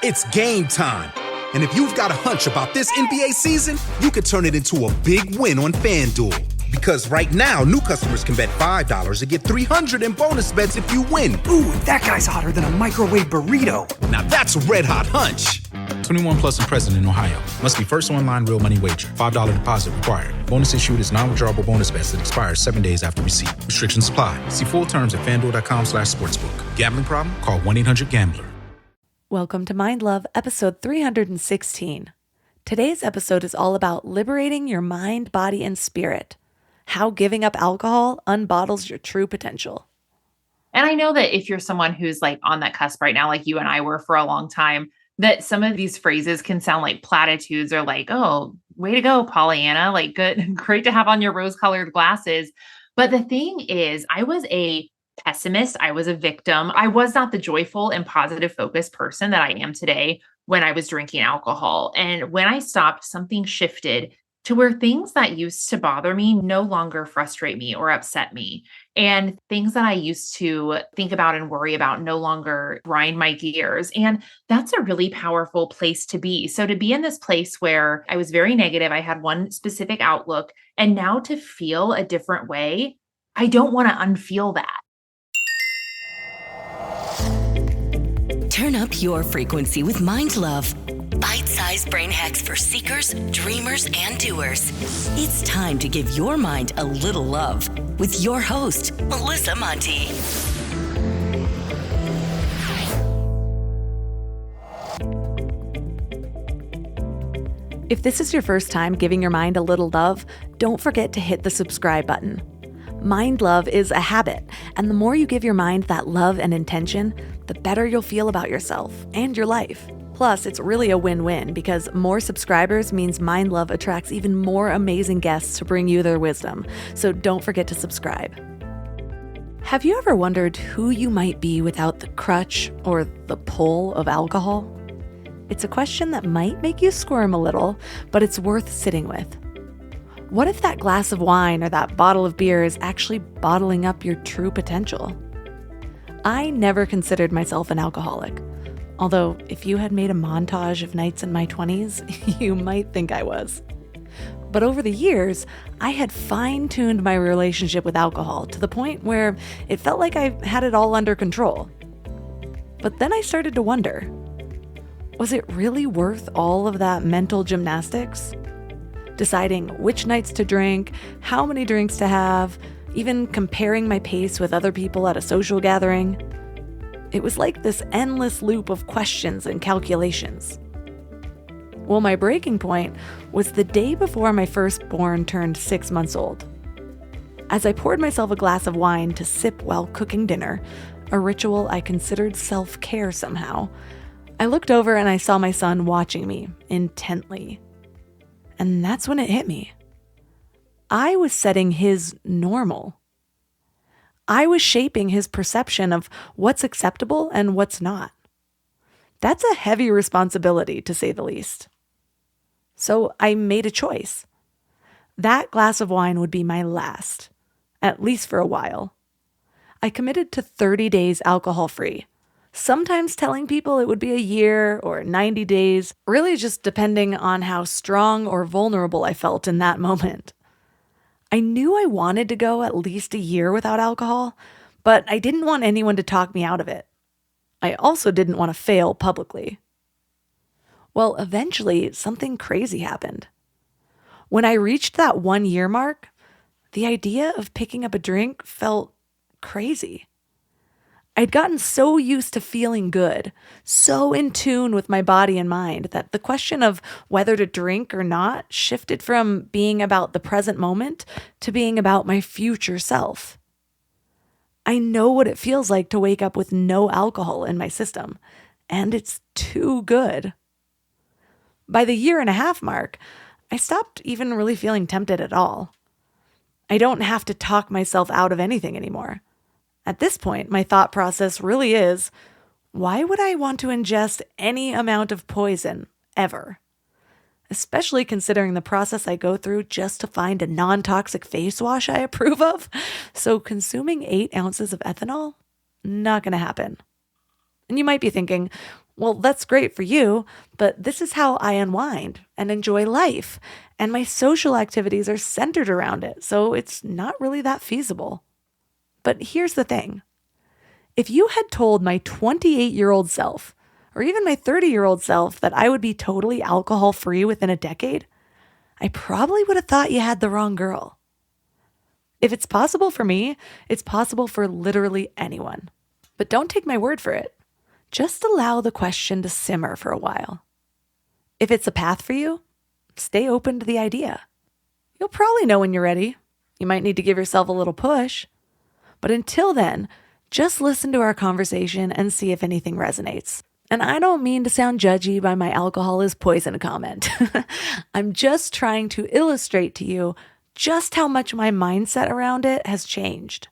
It's game time. And if you've got a hunch about this NBA season, you could turn it into a big win on FanDuel. Because right now, new customers can bet $5 and get $300 in bonus bets if you win. Ooh, that guy's hotter than a microwave burrito. Now that's a red-hot hunch. 21 plus and present in Ohio. Must be first online real money wager. $5 deposit required. Bonus issued is non-withdrawable bonus bets that expires 7 days after receipt. Restrictions apply. See full terms at FanDuel.com/sportsbook. Gambling problem? Call 1-800-GAMBLER. Welcome to Mind Love, episode 316. Today's episode is all about liberating your mind, body, and spirit. How giving up alcohol unbottles your true potential. And I know that if you're someone who's like on that cusp right now, like you and I were for a long time, that some of these phrases can sound like platitudes or like, oh, way to go, Pollyanna, like good, great to have on your rose-colored glasses. But the thing is, I was a pessimist. I was a victim. I was not the joyful and positive focused person that I am today when I was drinking alcohol. And when I stopped, something shifted to where things that used to bother me no longer frustrate me or upset me. And things that I used to think about and worry about no longer grind my gears. And that's a really powerful place to be. So to be in this place where I was very negative, I had one specific outlook, and now to feel a different way, I don't want to unfeel that. Turn up your frequency with Mind Love. Bite-sized brain hacks for seekers, dreamers, and doers. It's time to give your mind a little love with your host, Melissa Monti. If this is your first time giving your mind a little love, don't forget to hit the subscribe button. Mind love is a habit, and the more you give your mind that love and intention, the better you'll feel about yourself and your life. Plus, it's really a win-win because more subscribers means Mind Love attracts even more amazing guests to bring you their wisdom. So don't forget to subscribe. Have you ever wondered who you might be without the crutch or the pull of alcohol? It's a question that might make you squirm a little, but it's worth sitting with. What if that glass of wine or that bottle of beer is actually bottling up your true potential? I never considered myself an alcoholic. Although, if you had made a montage of nights in my 20s, you might think I was. But over the years, I had fine-tuned my relationship with alcohol to the point where it felt like I had it all under control. But then I started to wonder, was it really worth all of that mental gymnastics? Deciding which nights to drink, how many drinks to have, even comparing my pace with other people at a social gathering. It was like this endless loop of questions and calculations. Well, my breaking point was the day before my firstborn turned 6 months old. As I poured myself a glass of wine to sip while cooking dinner, a ritual I considered self-care somehow, I looked over and I saw my son watching me intently. And that's when it hit me. I was setting his normal. I was shaping his perception of what's acceptable and what's not. That's a heavy responsibility, to say the least. So I made a choice. That glass of wine would be my last, at least for a while. I committed to 30 days alcohol-free, sometimes telling people it would be a year or 90 days, really just depending on how strong or vulnerable I felt in that moment. I knew I wanted to go at least a year without alcohol, but I didn't want anyone to talk me out of it. I also didn't want to fail publicly. Well, eventually, something crazy happened. When I reached that 1-year mark, the idea of picking up a drink felt crazy. I'd gotten so used to feeling good, so in tune with my body and mind, that the question of whether to drink or not shifted from being about the present moment to being about my future self. I know what it feels like to wake up with no alcohol in my system, and it's too good. By the 1.5 year mark, I stopped even really feeling tempted at all. I don't have to talk myself out of anything anymore. At this point, my thought process really is, why would I want to ingest any amount of poison, ever? Especially considering the process I go through just to find a non-toxic face wash I approve of. So consuming 8 ounces of ethanol, not going to happen. And you might be thinking, Well, that's great for you, but this is how I unwind and enjoy life. And my social activities are centered around it, so it's not really that feasible. But here's the thing. If you had told my 28-year-old self, or even my 30-year-old self, that I would be totally alcohol-free within a decade, I probably would have thought you had the wrong girl. If it's possible for me, it's possible for literally anyone. But don't take my word for it. Just allow the question to simmer for a while. If it's a path for you, stay open to the idea. You'll probably know when you're ready. You might need to give yourself a little push. But until then, just listen to our conversation and see if anything resonates. And I don't mean to sound judgy by my alcohol is poison comment. I'm just trying to illustrate to you just how much my mindset around it has changed.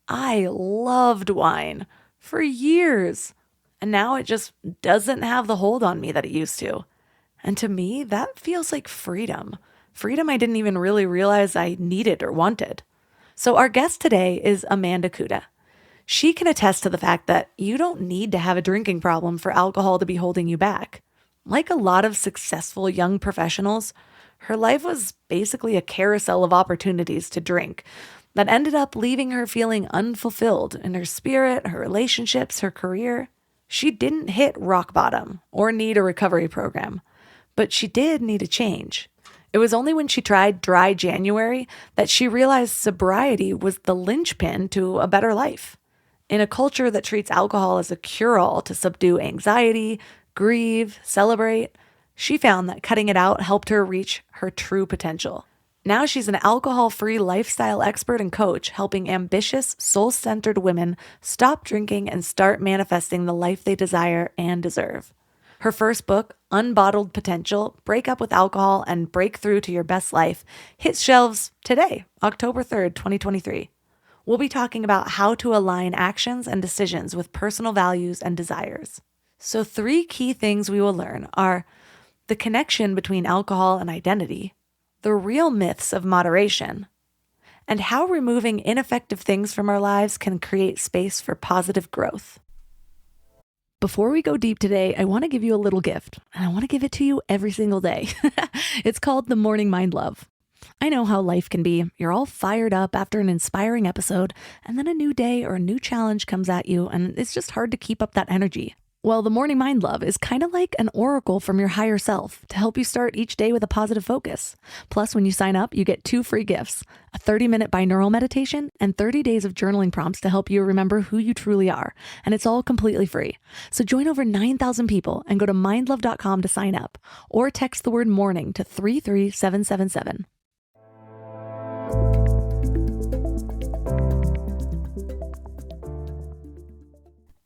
I loved wine for years, and now it just doesn't have the hold on me that it used to. And to me, that feels like freedom. Freedom I didn't even really realize I needed or wanted. So our guest today is Amanda Kuda. She can attest to the fact that you don't need to have a drinking problem for alcohol to be holding you back. Like a lot of successful young professionals, her life was basically a carousel of opportunities to drink that ended up leaving her feeling unfulfilled in her spirit, her relationships, her career. She didn't hit rock bottom or need a recovery program, but she did need a change. It was only when she tried dry January that she realized sobriety was the linchpin to a better life. In a culture that treats alcohol as a cure-all to subdue anxiety, grieve, celebrate, she found that cutting it out helped her reach her true potential. Now she's an alcohol-free lifestyle expert and coach, helping ambitious, soul-centered women stop drinking and start manifesting the life they desire and deserve. Her first book, Unbottled Potential, Break Up with Alcohol and Break Through to Your Best Life, hits shelves today, October 3rd, 2023. We'll be talking about how to align actions and decisions with personal values and desires. So 3 key things we will learn are the connection between alcohol and identity, the real myths of moderation, and how removing ineffective things from our lives can create space for positive growth. Before we go deep today, I want to give you a little gift, and I want to give it to you every single day. It's called the Morning Mind Love. I know how life can be. You're all fired up after an inspiring episode, and then a new day or a new challenge comes at you, and it's just hard to keep up that energy. Well, the Morning Mind Love is kind of like an oracle from your higher self to help you start each day with a positive focus. Plus, when you sign up, you get 2 free gifts, a 30-minute binaural meditation and 30 days of journaling prompts to help you remember who you truly are. And it's all completely free. So join over 9,000 people and go to mindlove.com to sign up or text the word morning to 33777.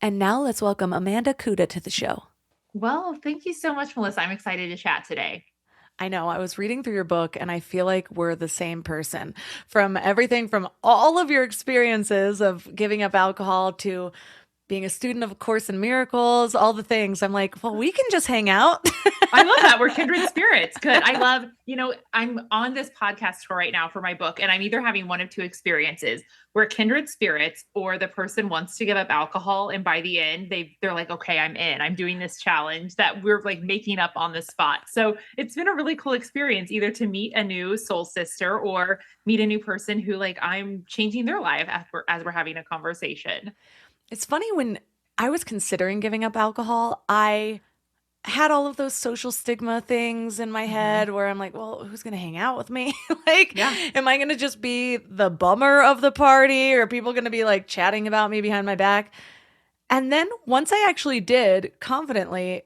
And now let's welcome Amanda Kuda to the show. Well, thank you so much, Melissa. I'm excited to chat today. I know, I was reading through your book and I feel like we're the same person. From everything from all of your experiences of giving up alcohol to being a student of A Course in Miracles, all the things. I'm like, well, we can just hang out. I love that. We're kindred spirits. Good. I love, I'm on this podcast tour right now for my book, and I'm either having one of 2 experiences. We're kindred spirits, or the person wants to give up alcohol, and by the end, they're like, okay, I'm in. I'm doing this challenge that we're like making up on the spot. So it's been a really cool experience, either to meet a new soul sister or meet a new person who I'm changing their life as we're having a conversation. It's funny, when I was considering giving up alcohol, I had all of those social stigma things in my head where I'm like, well, who's going to hang out with me? Am I going to just be the bummer of the party, or are people going to be chatting about me behind my back? And then once I actually did confidently,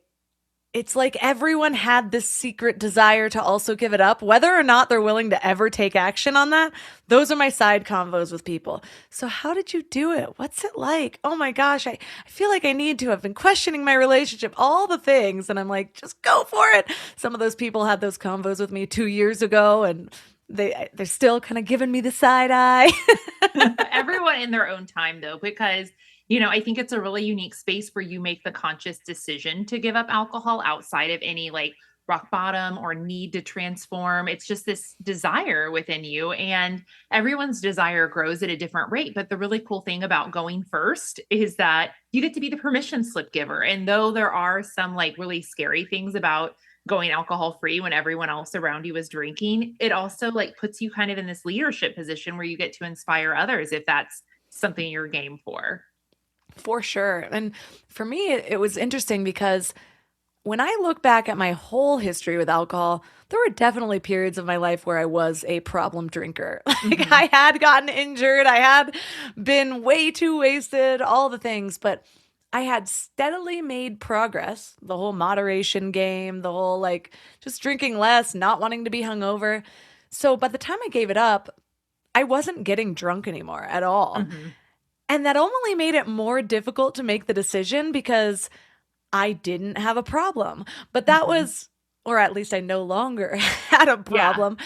it's like everyone had this secret desire to also give it up, whether or not they're willing to ever take action on that. Those are my side convos with people. So how did you do it? What's it like? Oh my gosh, I feel like I need to. Have been questioning my relationship, all the things. And I'm like, just go for it. Some of those people had those convos with me 2 years ago, and they're still kind of giving me the side eye. Everyone in their own time, though, because I think it's a really unique space where you make the conscious decision to give up alcohol outside of any rock bottom or need to transform. It's just this desire within you. And everyone's desire grows at a different rate. But the really cool thing about going first is that you get to be the permission slip giver. And though there are some like really scary things about going alcohol free when everyone else around you is drinking, it also like puts you kind of in this leadership position where you get to inspire others if that's something you're game for. For sure. And for me, it was interesting because when I look back at my whole history with alcohol, there were definitely periods of my life where I was a problem drinker. Like I had gotten injured, I had been way too wasted, all the things, but I had steadily made progress. The whole moderation game, the whole like just drinking less, not wanting to be hungover. So by the time I gave it up, I wasn't getting drunk anymore at all. And that only made it more difficult to make the decision because I didn't have a problem. But that was, or at least I no longer had a problem,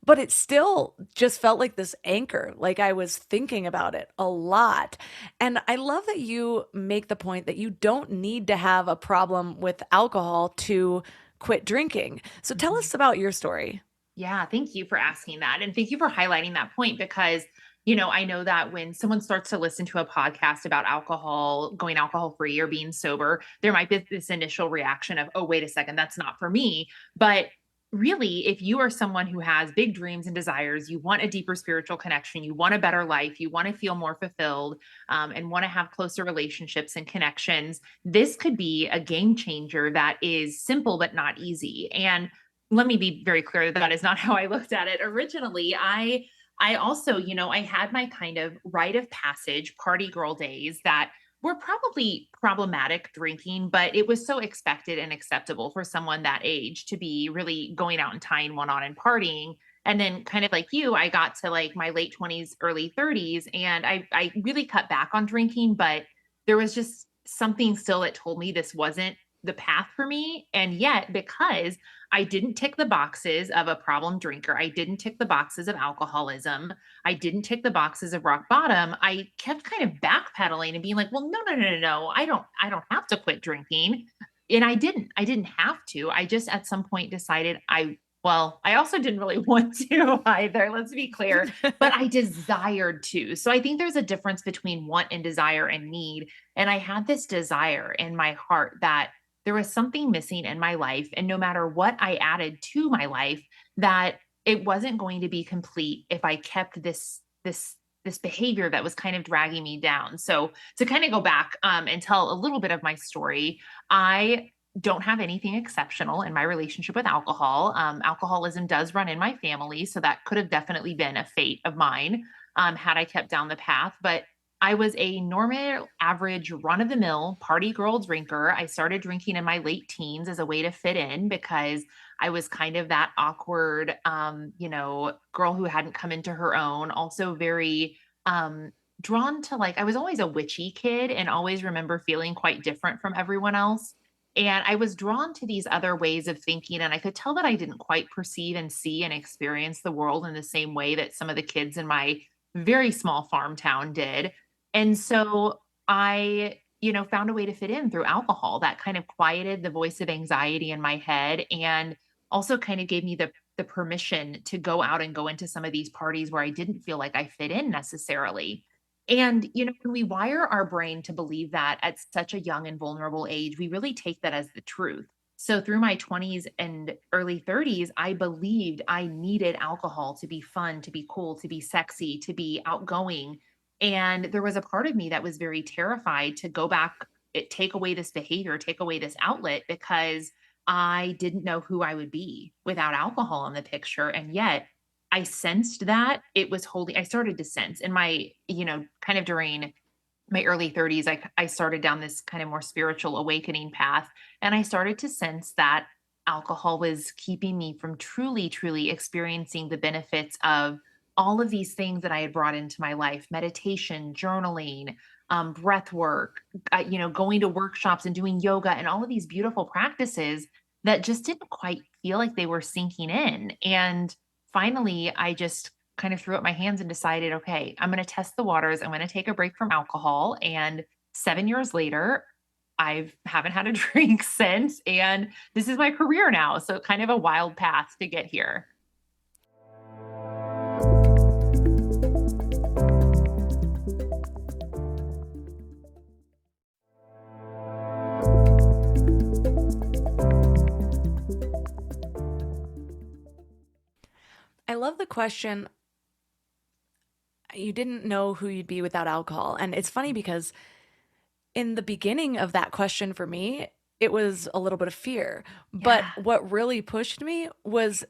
but it still just felt like this anchor, like I was thinking about it a lot. And I love that you make the point that you don't need to have a problem with alcohol to quit drinking. So tell us about your story. Yeah, thank you for asking that. And thank you for highlighting that point because, I know that when someone starts to listen to a podcast about alcohol, going alcohol free or being sober, there might be this initial reaction of, oh, wait a second, that's not for me. But really, if you are someone who has big dreams and desires, you want a deeper spiritual connection, you want a better life, you want to feel more fulfilled, and want to have closer relationships and connections, this could be a game changer that is simple but not easy. And let me be very clear that is not how I looked at it originally. I also, I had my kind of rite of passage party girl days that were probably problematic drinking, but it was so expected and acceptable for someone that age to be really going out and tying one on and partying. And then kind of like you, I got to like my late 20s, early 30s, and I really cut back on drinking, but there was just something still that told me this wasn't the path for me. And yet, because I didn't tick the boxes of a problem drinker, I didn't tick the boxes of alcoholism, I didn't tick the boxes of rock bottom, I kept kind of backpedaling and being like, well, no, I don't have to quit drinking. And I didn't have to. I just at some point decided I also didn't really want to either, let's be clear, but I desired to. So I think there's a difference between want and desire and need. And I had this desire in my heart that there was something missing in my life. And no matter what I added to my life, that it wasn't going to be complete if I kept this behavior that was kind of dragging me down. So to kind of go back and tell a little bit of my story, I don't have anything exceptional in my relationship with alcohol. Alcoholism does run in my family, so that could have definitely been a fate of mine had I kept down the path. But I was a normal, average, run of the mill party girl drinker. I started drinking in my late teens as a way to fit in because I was kind of that awkward, girl who hadn't come into her own. Also, very drawn to I was always a witchy kid and always remember feeling quite different from everyone else. And I was drawn to these other ways of thinking. And I could tell that I didn't quite perceive and see and experience the world in the same way that some of the kids in my very small farm town did. And so I, found a way to fit in through alcohol that kind of quieted the voice of anxiety in my head and also kind of gave me the permission to go out and go into some of these parties where I didn't feel like I fit in necessarily. And, when we wire our brain to believe that at such a young and vulnerable age, we really take that as the truth. So through my 20s and early 30s, I believed I needed alcohol to be fun, to be cool, to be sexy, to be outgoing. And there was a part of me that was very terrified to go back, take away this behavior, take away this outlet, because I didn't know who I would be without alcohol in the picture. And yet I sensed that it was holding, I started to sense in my, kind of during my early 30s, I started down this kind of more spiritual awakening path. And I started to sense that alcohol was keeping me from truly, truly experiencing the benefits of all of these things that I had brought into my life: meditation, journaling, breath work, going to workshops and doing yoga and all of these beautiful practices that just didn't quite feel like they were sinking in. And finally, I just kind of threw up my hands and decided, okay, I'm going to test the waters. I'm going to take a break from alcohol. And 7 years later, I haven't had a drink since, and this is my career now. So kind of a wild path to get here. I love the question. You didn't know who you'd be without alcohol. And it's funny because in the beginning of that question for me, it was a little bit of fear. But Yeah. what really pushed me was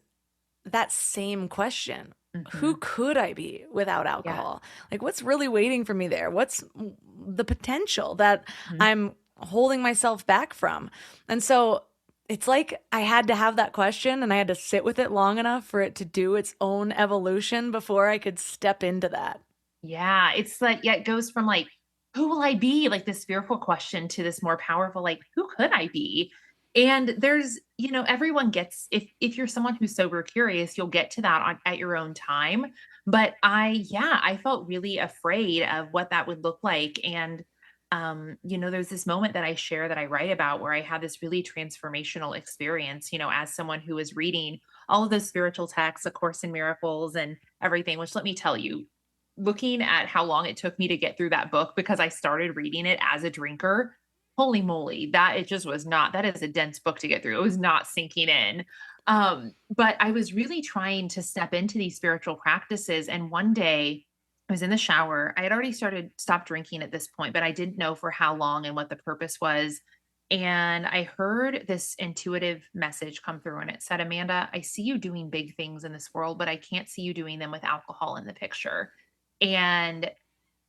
that same question. Who could I be without alcohol? Like, what's really waiting for me there? What's the potential that I'm holding myself back from? And so it's like I had to have that question and I had to sit with it long enough for it to do its own evolution before I could step into that. Yeah. It's like, yeah, it goes from like, who will I be? Like this fearful question to this more powerful, like, who could I be? And there's, everyone gets, if you're someone who's sober curious, you'll get to that at your own time. But I felt really afraid of what that would look like. And there's this moment that I share that I write about where I had this really transformational experience, as someone who was reading all of those spiritual texts, A Course in Miracles and everything, which let me tell you, looking at how long it took me to get through that book because I started reading it as a drinker, holy moly, that is a dense book to get through. It was not sinking in. But I was really trying to step into these spiritual practices. And one day I was in the shower. I had already stopped drinking at this point, but I didn't know for how long and what the purpose was. And I heard this intuitive message come through and it said, Amanda, I see you doing big things in this world, but I can't see you doing them with alcohol in the picture. And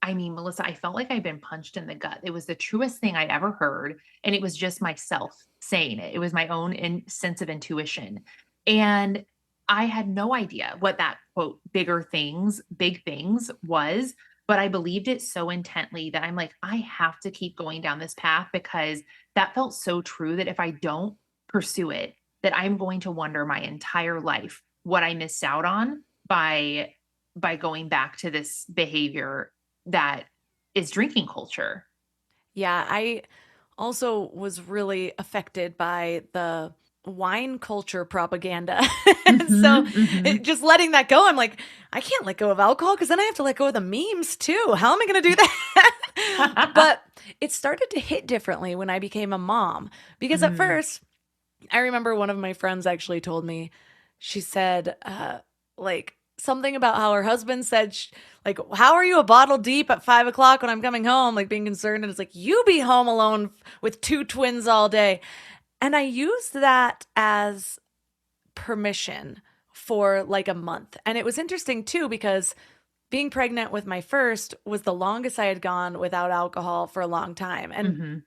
I mean, Melissa, I felt like I'd been punched in the gut. It was the truest thing I'd ever heard. And it was just myself saying it. It was my own sense of intuition. And I had no idea what that quote, big things was, but I believed it so intently that I'm like, I have to keep going down this path because that felt so true that if I don't pursue it, that I'm going to wonder my entire life what I missed out on by going back to this behavior that is drinking culture. Yeah, I also was really affected by the wine culture propaganda. So just letting that go, I'm like, I can't let go of alcohol because then I have to let go of the memes too. How am I going to do that? But it started to hit differently when I became a mom because at first, I remember one of my friends actually told me, she said, like, something about how her husband said, like, how are you a bottle deep at 5 o'clock when I'm coming home? Like being concerned. And it's like, you be home alone with two twins all day. And I used that as permission for like a month. And it was interesting too, because being pregnant with my first was the longest I had gone without alcohol for a long time. And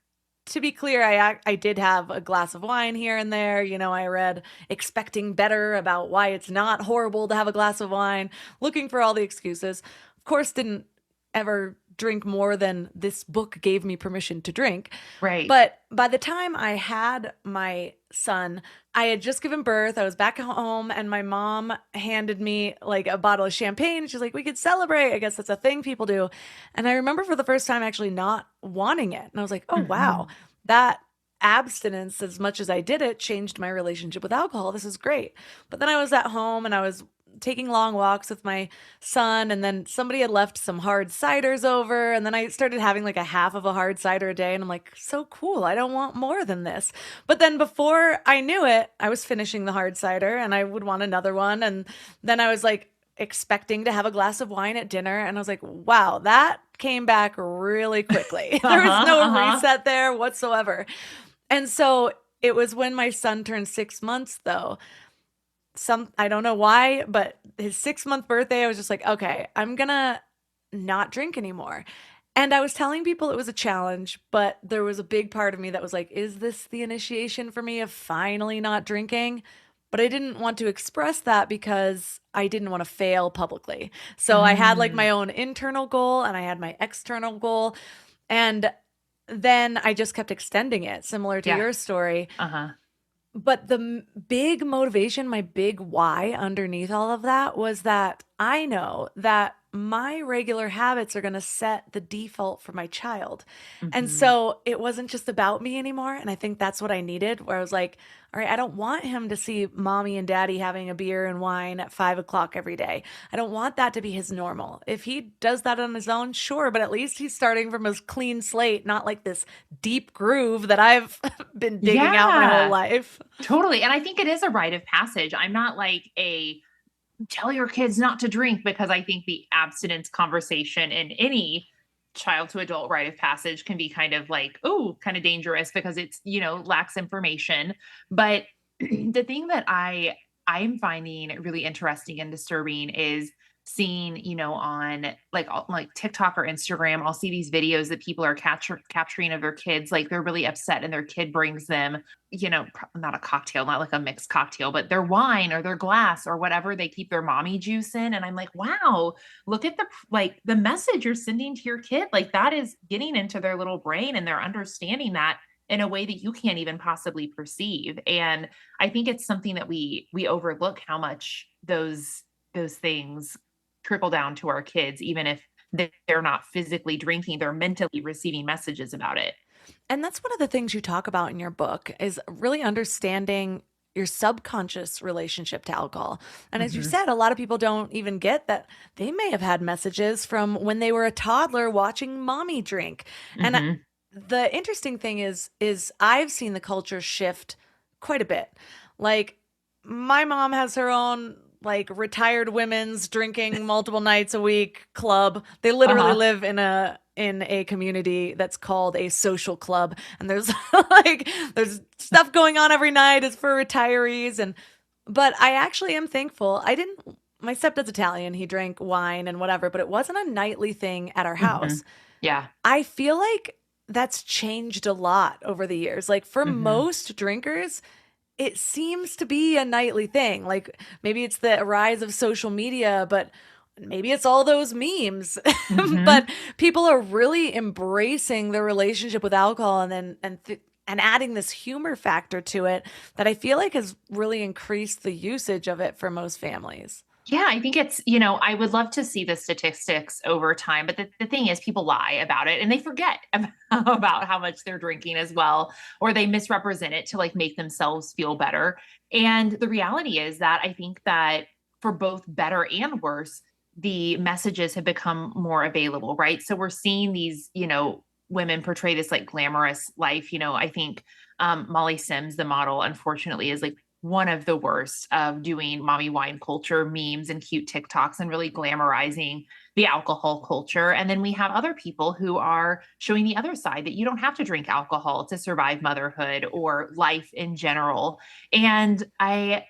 to be clear, I did have a glass of wine here and there. I read Expecting Better about why it's not horrible to have a glass of wine, looking for all the excuses. Of course, didn't ever drink more than this book gave me permission to drink. Right. But by the time I had my son, I had just given birth. I was back at home and my mom handed me like a bottle of champagne. She's like, we could celebrate. I guess that's a thing people do. And I remember for the first time actually not wanting it. And I was like, oh, wow, that abstinence, as much as I did it, changed my relationship with alcohol. This is great. But then I was at home and I was taking long walks with my son, and then somebody had left some hard ciders over, and then I started having like a half of a hard cider a day, and I'm like, so cool, I don't want more than this. But then before I knew it, I was finishing the hard cider and I would want another one, and then I was like expecting to have a glass of wine at dinner, and I was like, wow, that came back really quickly. There was no reset there whatsoever. And so it was when my son turned 6 months though, I don't know why, but his 6-month birthday, I was just like, okay, I'm gonna not drink anymore. And I was telling people it was a challenge, but there was a big part of me that was like, is this the initiation for me of finally not drinking? But I didn't want to express that because I didn't want to fail publicly. So I had like my own internal goal and I had my external goal. And then I just kept extending it, similar to your story. But the big motivation, my big why underneath all of that was that I know that my regular habits are going to set the default for my child. And Mhm. so it wasn't just about me anymore. And I think that's what I needed, where I was like, all right, I don't want him to see mommy and daddy having a beer and wine at 5 o'clock every day. I don't want that to be his normal. If he does that on his own, sure, but at least he's starting from a clean slate, not like this deep groove that I've been digging out my whole Yeah, life. totally. And I think it is a rite of passage. I'm not like a tell your kids not to drink, because I think the abstinence conversation in any child to adult rite of passage can be kind of like, oh, kind of dangerous because it's, lacks information. But the thing that I'm finding really interesting and disturbing is seeing, on like TikTok or Instagram, I'll see these videos that people are capturing of their kids. Like they're really upset and their kid brings them, not a cocktail, not like a mixed cocktail, but their wine or their glass or whatever they keep their mommy juice in. And I'm like, wow, look at the message you're sending to your kid. Like that is getting into their little brain and they're understanding that in a way that you can't even possibly perceive. And I think it's something that we overlook, how much those things trickle down to our kids, even if they're not physically drinking, they're mentally receiving messages about it. And that's one of the things you talk about in your book is really understanding your subconscious relationship to alcohol. And as you Mhm. said, a lot of people don't even get that they may have had messages from when they were a toddler watching mommy drink. And Mhm. the interesting thing is I've seen the culture shift quite a bit. Like my mom has her own like retired women's drinking multiple nights a week club. They literally Uh-huh. live in a community that's called a social club, and there's like there's stuff going on every night. It's for retirees. And but I actually am thankful. I didn't My stepdad's Italian. He drank wine and whatever, but it wasn't a nightly thing at our house. Mhm. Yeah. I feel like that's changed a lot over the years. Like for Mhm. most drinkers, it seems to be a nightly thing. Like maybe it's the rise of social media, but maybe it's all those memes. Mhm. But people are really embracing their relationship with alcohol and adding this humor factor to it that I feel like has really increased the usage of it for most families. Yeah, I think it's, I would love to see the statistics over time, but the thing is people lie about it and they forget about how much they're drinking as well, or they misrepresent it to like make themselves feel better. And the reality is that I think that for both better and worse, the messages have become more available, right? So we're seeing these, women portray this like glamorous life. I think Molly Sims, the model, unfortunately, is like one of the worst of doing mommy wine culture memes and cute TikToks and really glamorizing the alcohol culture. And then we have other people who are showing the other side that you don't have to drink alcohol to survive motherhood or life in general. And I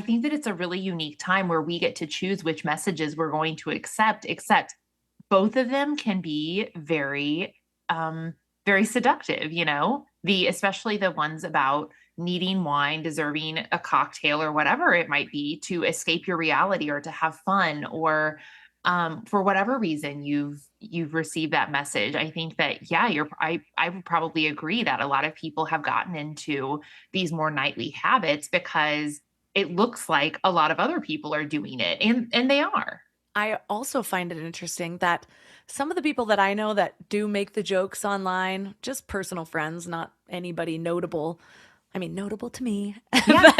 think that it's a really unique time where we get to choose which messages we're going to accept, except both of them can be um very seductive, the especially the ones about needing wine, deserving a cocktail or whatever it might be to escape your reality or to have fun, or for whatever reason you've received that message. I think that yeah, I would probably agree that a lot of people have gotten into these more nightly habits because it looks like a lot of other people are doing it, and they are. I also find it interesting that some of the people that I know that do make the jokes online, just personal friends, not anybody notable. I mean, notable to me, Yeah.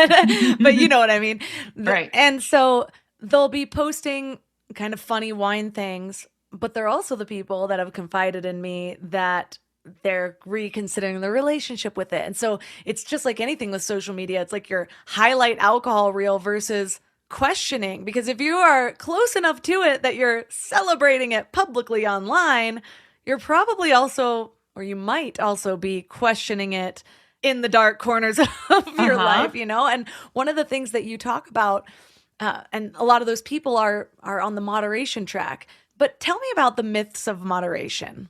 but you know what I mean. Right. And so they'll be posting kind of funny wine things, but they're also the people that have confided in me that they're reconsidering their relationship with it. And so it's just like anything with social media. It's like your highlight alcohol reel versus questioning, because if you are close enough to it that you're celebrating it publicly online, you're probably also, or you might also be questioning it in the dark corners of your Uh-huh. life, And one of the things that you talk about, and a lot of those people are on the moderation track. But tell me about the myths of moderation.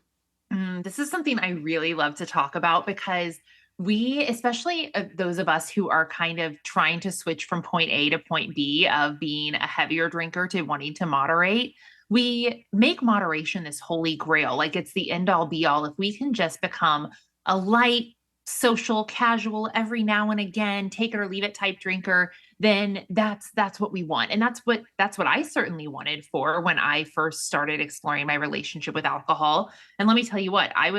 This is something I really love to talk about because we, especially those of us who are kind of trying to switch from point A to point B of being a heavier drinker to wanting to moderate, we make moderation this holy grail. Like it's the end all be all. If we can just become a light social, casual, every now and again, take it or leave it type drinker, then that's what we want. And that's what I certainly wanted for when I first started exploring my relationship with alcohol. And let me tell you what, I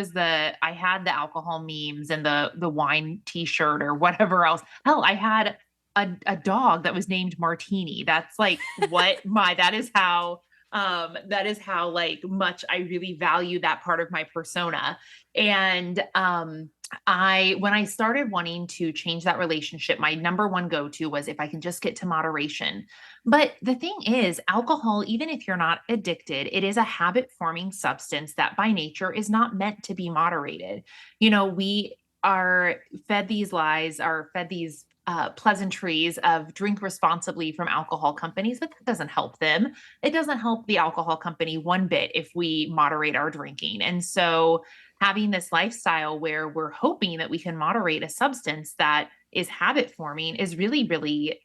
had the alcohol memes and the wine t-shirt or whatever else. Hell, I had a dog that was named Martini. That's like what my that is how like much I really value that part of my persona. And when I started wanting to change that relationship, my number one go-to was if I can just get to moderation. But the thing is, alcohol, even if you're not addicted, it is a habit forming substance that by nature is not meant to be moderated. We are fed these lies, are fed these pleasantries of drink responsibly from alcohol companies, but that doesn't help them. It doesn't help the alcohol company one bit if we moderate our drinking. And so having this lifestyle where we're hoping that we can moderate a substance that is habit forming is really, really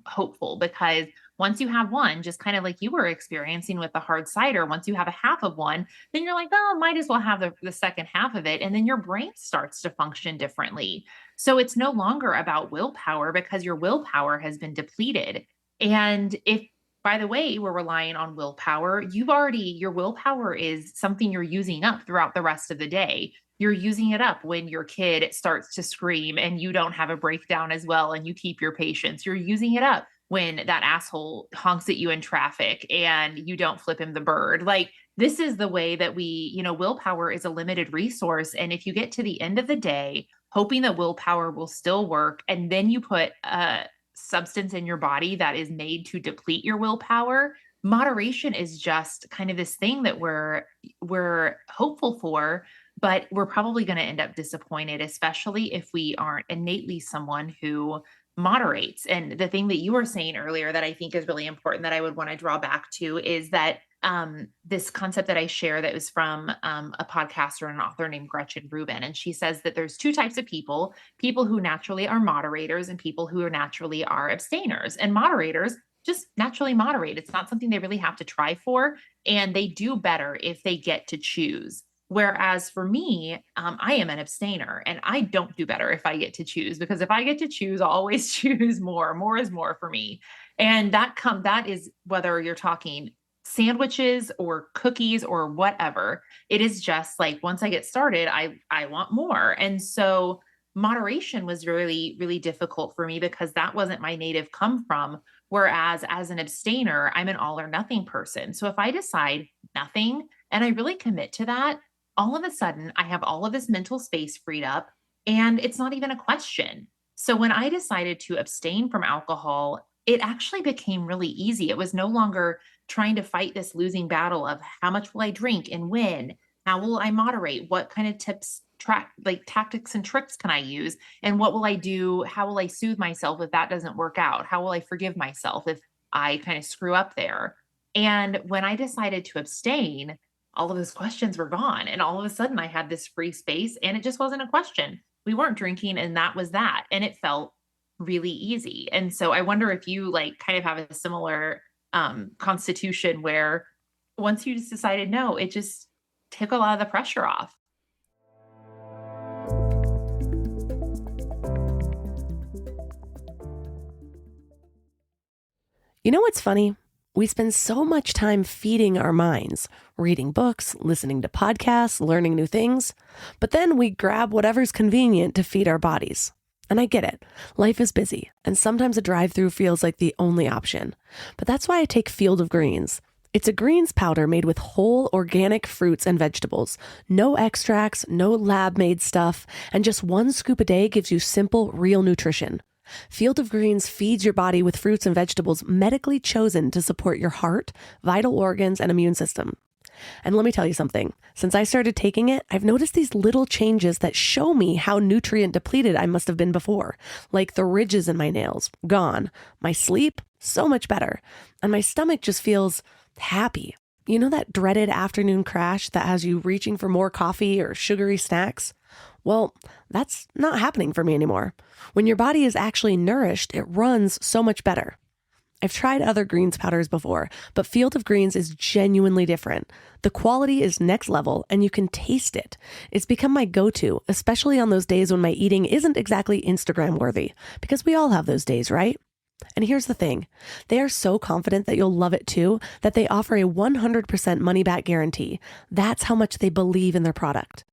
hopeful, because once you have one, just kind of like you were experiencing with the hard cider, once you have a half of one, then you're like, oh, might as well have the second half of it. And then your brain starts to function differently. So it's no longer about willpower because your willpower has been depleted. And if, by the way, we're relying on willpower, your willpower is something you're using up throughout the rest of the day. You're using it up when your kid starts to scream and you don't have a breakdown as well and you keep your patience. You're using it up when that asshole honks at you in traffic and you don't flip him the bird. Like, this is the way that willpower is a limited resource. And if you get to the end of the day, hoping that willpower will still work, and then you put a substance in your body that is made to deplete your willpower, moderation is just kind of this thing that we're hopeful for, but we're probably going to end up disappointed, especially if we aren't innately someone who moderates. And the thing that you were saying earlier that I think is really important that I would want to draw back to is that this concept that I share that was from a podcaster and an author named Gretchen Rubin. And she says that there's two types of people who naturally are moderators and people who are naturally are abstainers. And moderators just naturally moderate. It's not something they really have to try for. And they do better if they get to choose. Whereas for me, I am an abstainer and I don't do better if I get to choose, because if I get to choose, I'll always choose more. More is more for me. And that is whether you're talking sandwiches or cookies or whatever. It is just like, once I get started, I want more. And so moderation was really, really difficult for me because that wasn't my native come from. Whereas as an abstainer, I'm an all or nothing person. So if I decide nothing and I really commit to that, all of a sudden I have all of this mental space freed up and it's not even a question. So when I decided to abstain from alcohol, it actually became really easy. It was no longer trying to fight this losing battle of how much will I drink and when, how will I moderate, what kind of tips, tactics and tricks can I use, and what will I do, how will I soothe myself if that doesn't work out, how will I forgive myself if I kind of screw up there. And when I decided to abstain, all of those questions were gone. And all of a sudden I had this free space and it just wasn't a question. We weren't drinking and that was that. And it felt really easy. And so I wonder if you kind of have a similar constitution where once you just decided no, it just took a lot of the pressure off. You know what's funny? We spend so much time feeding our minds, reading books, listening to podcasts, learning new things, but then we grab whatever's convenient to feed our bodies. And I get it. Life is busy, and sometimes a drive-through feels like the only option. But that's why I take Field of Greens. It's a greens powder made with whole organic fruits and vegetables. No extracts, no lab-made stuff, and just 1 scoop a day gives you simple, real nutrition. Field of Greens feeds your body with fruits and vegetables medically chosen to support your heart, vital organs, and immune system. And let me tell you something. Since I started taking it, I've noticed these little changes that show me how nutrient depleted I must have been before. Like the ridges in my nails, gone. My sleep, so much better. And my stomach just feels happy. You know that dreaded afternoon crash that has you reaching for more coffee or sugary snacks? Well, that's not happening for me anymore. When your body is actually nourished, it runs so much better. I've tried other greens powders before, but Field of Greens is genuinely different. The quality is next level and you can taste it. It's become my go-to, especially on those days when my eating isn't exactly Instagram worthy, because we all have those days, right? And here's the thing. They are so confident that you'll love it too, that they offer a 100% money-back guarantee. That's how much they believe in their product.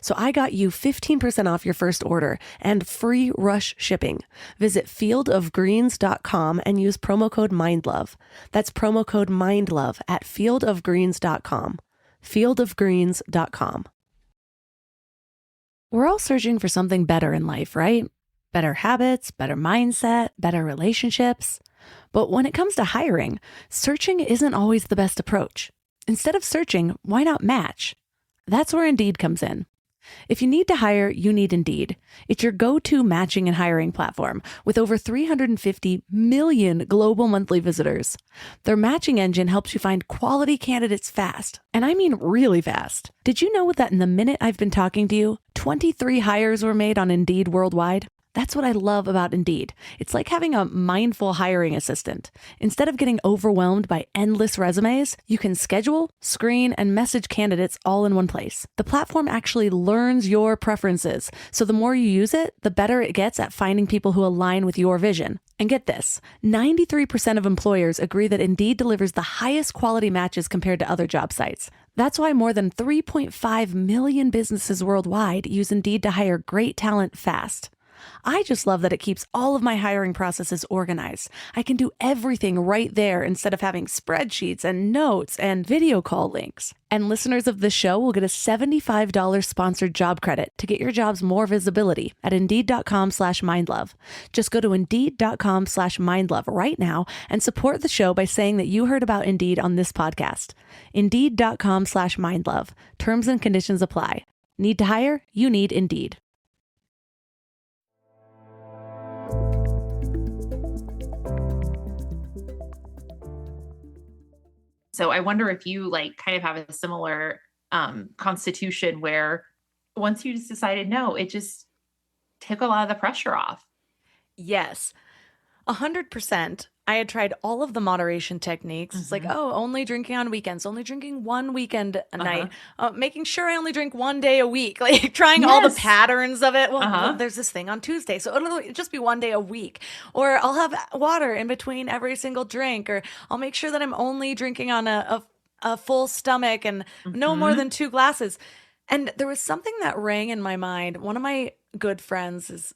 So I got you 15% off your first order and free rush shipping. Visit fieldofgreens.com and use promo code MINDLOVE. That's promo code MINDLOVE at fieldofgreens.com. fieldofgreens.com. We're all searching for something better in life, right? Better habits, better mindset, better relationships. But when it comes to hiring, searching isn't always the best approach. Instead of searching, why not match? That's where Indeed comes in. If you need to hire, you need Indeed. It's your go-to matching and hiring platform with over 350 million global monthly visitors. Their matching engine helps you find quality candidates fast. And I mean really fast. Did you know that in the minute I've been talking to you, 23 hires were made on Indeed worldwide? That's what I love about Indeed. It's like having a mindful hiring assistant. Instead of getting overwhelmed by endless resumes, you can schedule, screen, and message candidates all in one place. The platform actually learns your preferences, so the more you use it, the better it gets at finding people who align with your vision. And get this, 93% of employers agree that Indeed delivers the highest quality matches compared to other job sites. That's why more than 3.5 million businesses worldwide use Indeed to hire great talent fast. I just love that it keeps all of my hiring processes organized. I can do everything right there instead of having spreadsheets and notes and video call links. And listeners of this show will get a $75 sponsored job credit to get your jobs more visibility at Indeed.com/mindlove. Just go to Indeed.com/mindlove right now and support the show by saying that you heard about Indeed on this podcast. Indeed.com/mindlove. Terms and conditions apply. Need to hire? You need Indeed. So I wonder if you kind of have a similar constitution where once you just decided no, it just took a lot of the pressure off. Yes, 100%. I had tried all of the moderation techniques. It's like, only drinking on weekends, only drinking one weekend a night, making sure I only drink one day a week, like trying all the patterns of it. Well, there's this thing on Tuesday, so it'll just be one day a week. Or I'll have water in between every single drink, or I'll make sure that I'm only drinking on a full stomach and no more than 2 glasses. And there was something that rang in my mind. One of my good friends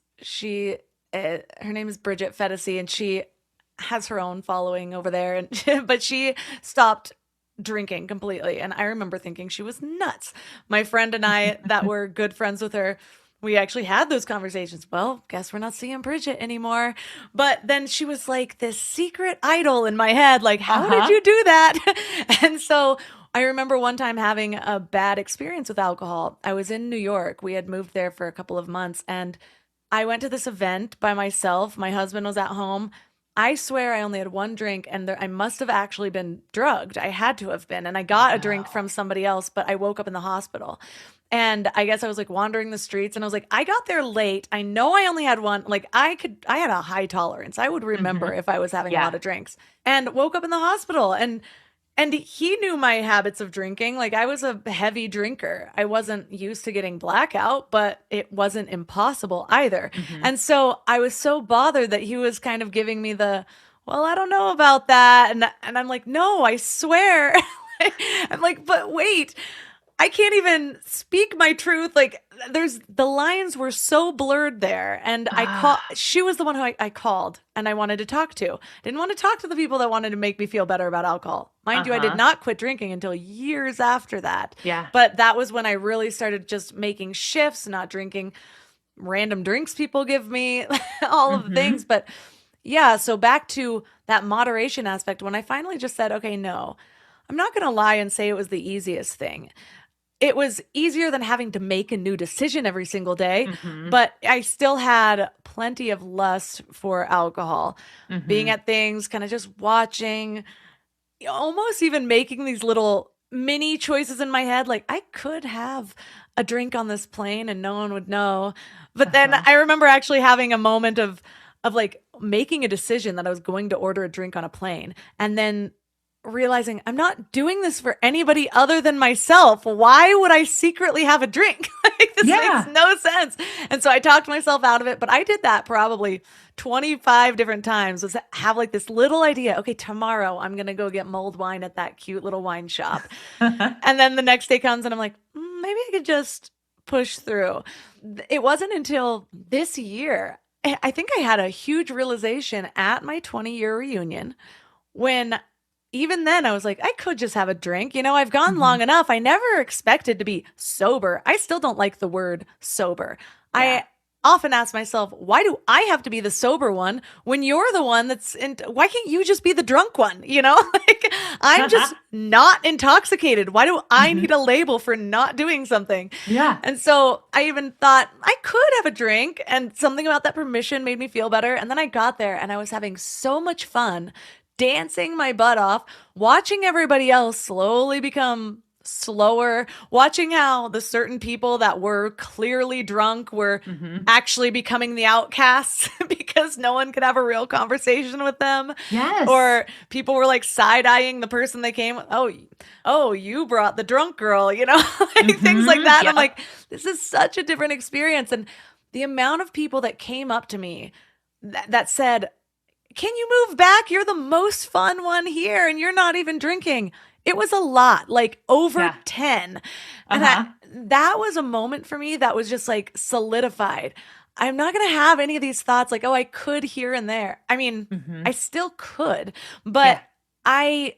her name is Bridget Fedesi, and she has her own following over there, and but she stopped drinking completely. And I remember thinking she was nuts. My friend and I that were good friends with her, we actually had those conversations. Well, guess we're not seeing Bridget anymore. But then she was like this secret idol in my head. Like, how did you do that? And so I remember one time having a bad experience with alcohol. I was in New York. We had moved there for a couple of months, and I went to this event by myself. My husband was at home. I swear I only had one drink, and I must have actually been drugged. I had to have been. And I got a drink from somebody else, but I woke up in the hospital. And I guess I was like wandering the streets, and I was like, I got there late. I know I only had one. Like I had a high tolerance. I would remember if I was having a lot of drinks, and woke up in the hospital. And he knew my habits of drinking. Like I was a heavy drinker. I wasn't used to getting blackout, but it wasn't impossible either. And so I was so bothered that he was kind of giving me the, well, I don't know about that. And I'm like, no, I swear. I'm like, but wait, I can't even speak my truth. Like the lines were so blurred there. And she was the one who I called and I wanted to talk to. I didn't want to talk to the people that wanted to make me feel better about alcohol. Mind you, I did not quit drinking until years after that. Yeah. But that was when I really started just making shifts, not drinking random drinks people give me, all of the things. But yeah, so back to that moderation aspect, when I finally just said, okay, no, I'm not going to lie and say it was the easiest thing. It was easier than having to make a new decision every single day, but I still had plenty of lust for alcohol, being at things, kind of just watching, almost even making these little mini choices in my head. Like I could have a drink on this plane and no one would know. But then I remember actually having a moment of of like making a decision that I was going to order a drink on a plane and then realizing I'm not doing this for anybody other than myself. Why would I secretly have a drink? Like, this makes no sense. And so I talked myself out of it, but I did that probably 25 different times, was have like this little idea. Okay, tomorrow I'm going to go get mulled wine at that cute little wine shop. And then the next day comes and I'm like, maybe I could just push through. It wasn't until this year, I think I had a huge realization at my 20-year reunion when even then I was like, I could just have a drink. You know, I've gone long enough. I never expected to be sober. I still don't like the word sober. Yeah. I often ask myself, why do I have to be the sober one when you're the one that's why can't you just be the drunk one? You know, like I'm just not intoxicated. Why do I need a label for not doing something? Yeah. And so I even thought I could have a drink, and something about that permission made me feel better. And then I got there and I was having so much fun dancing my butt off, watching everybody else slowly become slower, watching how the certain people that were clearly drunk were actually becoming the outcasts because no one could have a real conversation with them. Yes. Or people were like side-eyeing the person they came with. Oh, you brought the drunk girl, you know, like things like that. Yeah. I'm like, this is such a different experience. And the amount of people that came up to me that said, can you move back? You're the most fun one here and you're not even drinking. It was a lot, like over 10. And that was a moment for me that was just like solidified. I'm not going to have any of these thoughts like, oh, I could here and there. I mean, I still could, but I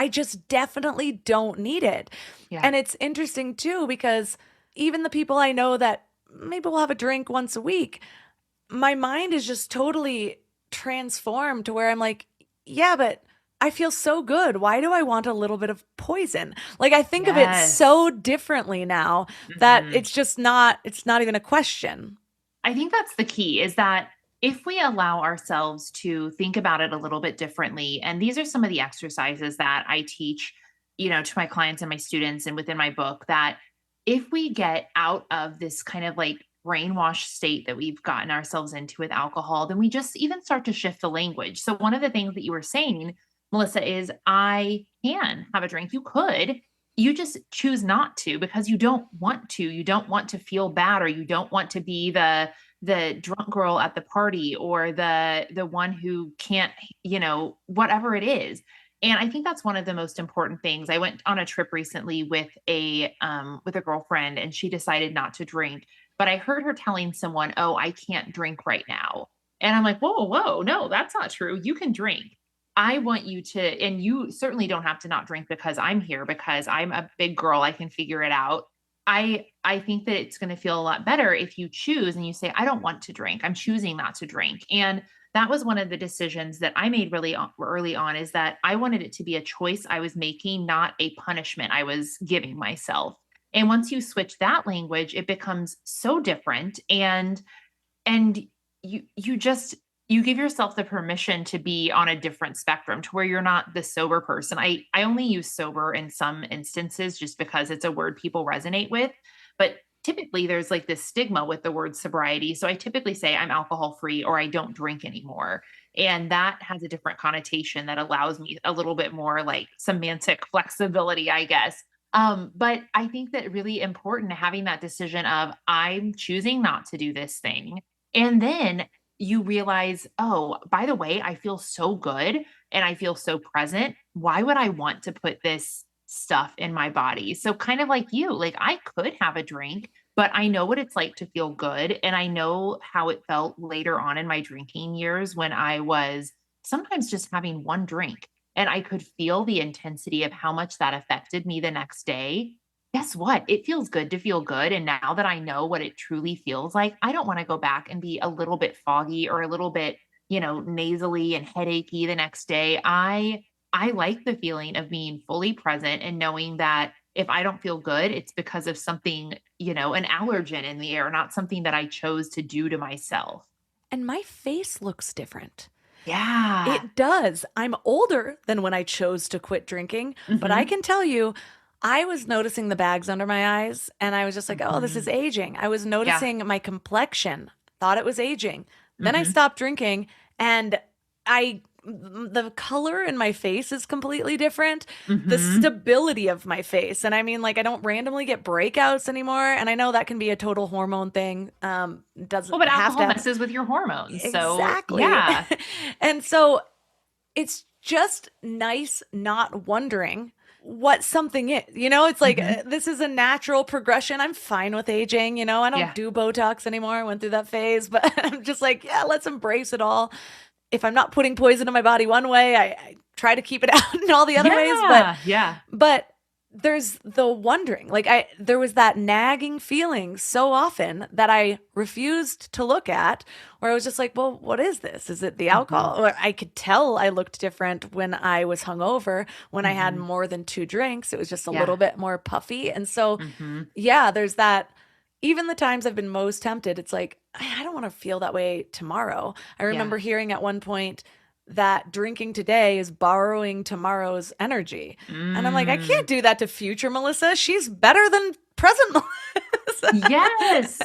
just definitely don't need it. Yeah. And it's interesting too, because even the people I know that maybe will have a drink once a week, my mind is just totally transformed to where I'm like, yeah, but I feel so good. Why do I want a little bit of poison? Like I think of it so differently now that it's not even a question. I think that's the key, is that if we allow ourselves to think about it a little bit differently, and these are some of the exercises that I teach, you know, to my clients and my students and within my book, that if we get out of this kind of like brainwashed state that we've gotten ourselves into with alcohol, then we just even start to shift the language. So one of the things that you were saying, Melissa, is I can have a drink. You could, you just choose not to because you don't want to. You don't want to feel bad, or you don't want to be the drunk girl at the party, or the one who can't, you know, whatever it is. And I think that's one of the most important things. I went on a trip recently with a girlfriend, and she decided not to drink. But I heard her telling someone, oh, I can't drink right now. And I'm like, whoa, no, that's not true. You can drink. I want you to, and you certainly don't have to not drink because I'm here, because I'm a big girl. I can figure it out. I think that it's going to feel a lot better if you choose and you say, I don't want to drink. I'm choosing not to drink. And that was one of the decisions that I made really early on, is that I wanted it to be a choice I was making, not a punishment I was giving myself. And once you switch that language, it becomes so different. And you give yourself the permission to be on a different spectrum, to where you're not the sober person. I only use sober in some instances just because it's a word people resonate with. But typically there's like this stigma with the word sobriety. So I typically say I'm alcohol free, or I don't drink anymore. And that has a different connotation that allows me a little bit more like semantic flexibility, I guess. But I think that really important, having that decision of I'm choosing not to do this thing. And then you realize, oh, by the way, I feel so good and I feel so present. Why would I want to put this stuff in my body? So kind of like you, like I could have a drink, but I know what it's like to feel good. And I know how it felt later on in my drinking years when I was sometimes just having one drink. And I could feel the intensity of how much that affected me the next day. Guess what? It feels good to feel good. And now that I know what it truly feels like, I don't want to go back and be a little bit foggy or a little bit, you know, nasally and headachy the next day. I like the feeling of being fully present and knowing that if I don't feel good, it's because of something, you know, an allergen in the air, not something that I chose to do to myself. And my face looks different. Yeah, it does. I'm older than when I chose to quit drinking, but I can tell you, I was noticing the bags under my eyes and I was just like, oh, this is aging. I was noticing my complexion, thought it was aging. Then I stopped drinking, and the color in my face is completely different. The stability of my face. And I mean, like, I don't randomly get breakouts anymore. And I know that can be a total hormone thing. Doesn't Well, but have alcohol to messes with your hormones. So exactly. yeah. And so it's just nice not wondering what something is. It's like this is a natural progression. I'm fine with aging. I don't Yeah. do Botox anymore. I went through that phase, but I'm just like, yeah, let's embrace it all. If I'm not putting poison in my body one way, I try to keep it out in all the other ways. But there's the wondering. Like there was that nagging feeling so often that I refused to look at, where I was just like, well, what is this? Is it the alcohol? Or I could tell I looked different when I was hungover. When I had more than 2 drinks, it was just a little bit more puffy. And so, there's that. Even the times I've been most tempted, it's like, I don't want to feel that way tomorrow. I remember hearing at one point that drinking today is borrowing tomorrow's energy. And I'm like, I can't do that to future Melissa. She's better than present Melissa. Yes.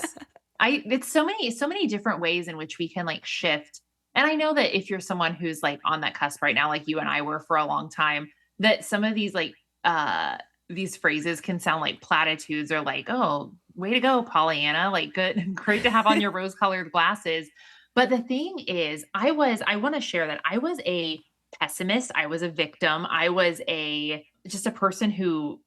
It's so many different ways in which we can like shift. And I know that if you're someone who's like on that cusp right now, like you and I were for a long time, that some of these these phrases can sound like platitudes or like, oh, way to go, Pollyanna. Like good, great to have on your rose-colored glasses. But the thing is, I want to share that I was a pessimist. I was a victim. I was just a person who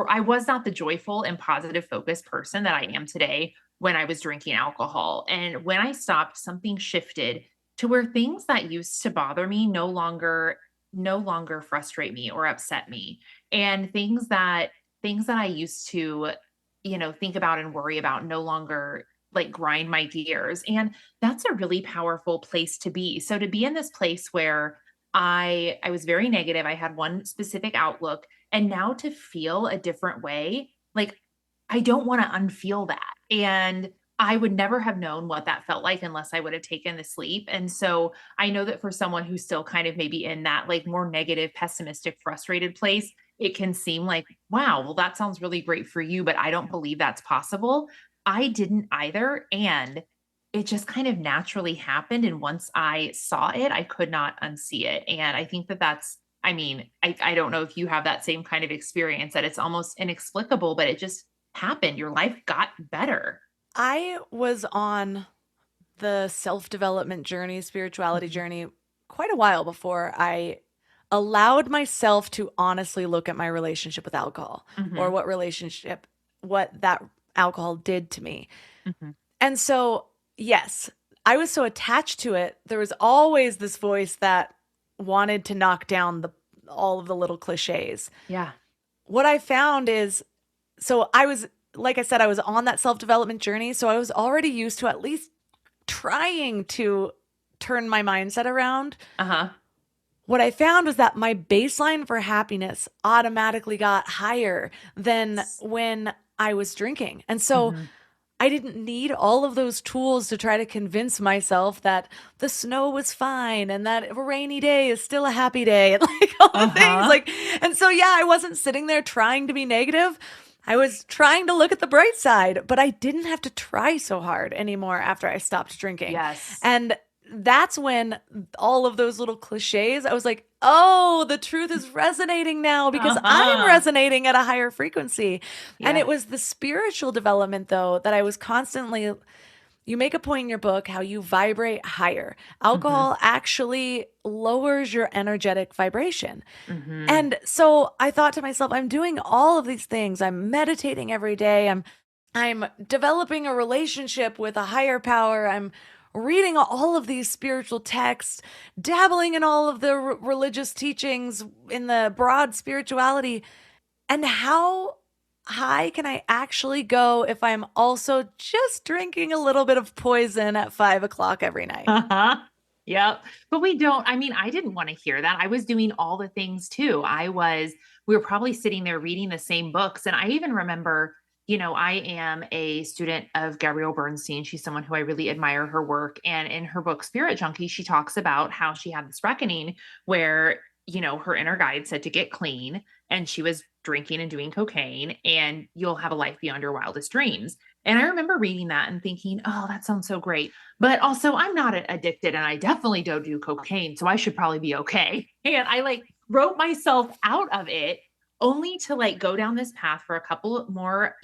I was not the joyful and positive focused person that I am today when I was drinking alcohol. And when I stopped, something shifted to where things that used to bother me no longer frustrate me or upset me. And things that I used to, think about and worry about no longer like grind my gears. And that's a really powerful place to be. So to be in this place where I was very negative, I had one specific outlook, and now to feel a different way, like I don't want to unfeel that. And I would never have known what that felt like unless I would have taken the sleep. And so I know that for someone who's still kind of maybe in that like more negative, pessimistic, frustrated place, it can seem like, wow, well, that sounds really great for you, but I don't believe that's possible. I didn't either. And it just kind of naturally happened. And once I saw it, I could not unsee it. And I think I don't know if you have that same kind of experience, that it's almost inexplicable, but it just happened. Your life got better. I was on the self-development journey, spirituality journey, quite a while before I allowed myself to honestly look at my relationship with alcohol or what that alcohol did to me. And so, yes, I was so attached to it. There was always this voice that wanted to knock down all of the little cliches. Yeah. What I found is, so I was, like I said, I was on that self-development journey. So I was already used to at least trying to turn my mindset around. What I found was that my baseline for happiness automatically got higher than when I was drinking. And so I didn't need all of those tools to try to convince myself that the snow was fine and that a rainy day is still a happy day and like all the things. And so, I wasn't sitting there trying to be negative. I was trying to look at the bright side, but I didn't have to try so hard anymore after I stopped drinking. Yes. And that's when all of those little cliches, I was like, oh, the truth is resonating now because I'm resonating at a higher frequency. Yeah. And it was the spiritual development, though, that I was constantly, you make a point in your book how you vibrate higher. Alcohol actually lowers your energetic vibration. And so I thought to myself, I'm doing all of these things. I'm meditating every day. I'm developing a relationship with a higher power. I'm reading all of these spiritual texts, dabbling in all of the religious teachings in the broad spirituality. And how high can I actually go if I'm also just drinking a little bit of poison at 5:00 every night? Yep. But I didn't want to hear that. I was doing all the things too. We were probably sitting there reading the same books. And I even remember, I am a student of Gabrielle Bernstein. She's someone who I really admire her work. And in her book, Spirit Junkie, she talks about how she had this reckoning where, her inner guide said to get clean, and she was drinking and doing cocaine, and you'll have a life beyond your wildest dreams. And I remember reading that and thinking, oh, that sounds so great. But also, I'm not addicted and I definitely don't do cocaine. So I should probably be okay. And I wrote myself out of it only to go down this path for a couple more,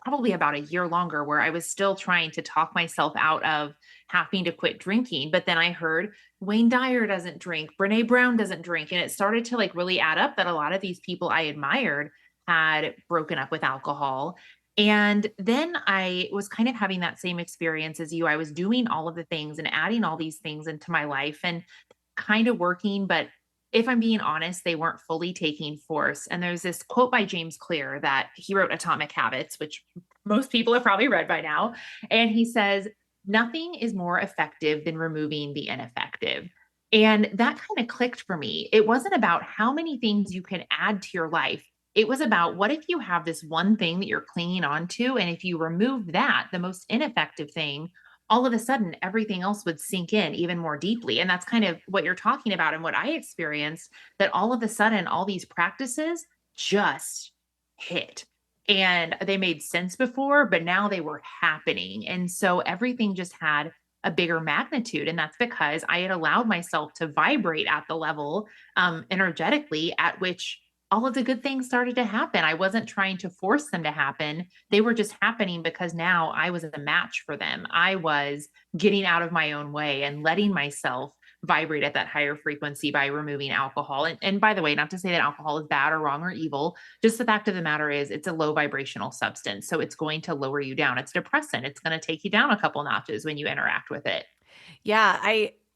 probably about a year longer, where I was still trying to talk myself out of having to quit drinking. But then I heard Wayne Dyer doesn't drink, Brene Brown doesn't drink. And it started to really add up that a lot of these people I admired had broken up with alcohol. And then I was kind of having that same experience as you. I was doing all of the things and adding all these things into my life and kind of working, but if I'm being honest, they weren't fully taking force. And there's this quote by James Clear that he wrote Atomic Habits, which most people have probably read by now. And he says, nothing is more effective than removing the ineffective. And that kind of clicked for me. It wasn't about how many things you can add to your life. It was about, what if you have this one thing that you're clinging on to? And if you remove that, the most ineffective thing, all of a sudden, everything else would sink in even more deeply. And that's kind of what you're talking about and what I experienced, that all of a sudden, all these practices just hit. And they made sense before, but now they were happening. And so everything just had a bigger magnitude. And that's because I had allowed myself to vibrate at the level energetically at which all of the good things started to happen. I wasn't trying to force them to happen. They were just happening because now I was a match for them. I was getting out of my own way and letting myself vibrate at that higher frequency by removing alcohol. And by the way, not to say that alcohol is bad or wrong or evil, just the fact of the matter is it's a low vibrational substance. So it's going to lower you down. It's depressant. It's going to take you down a couple notches when you interact with it. Yeah,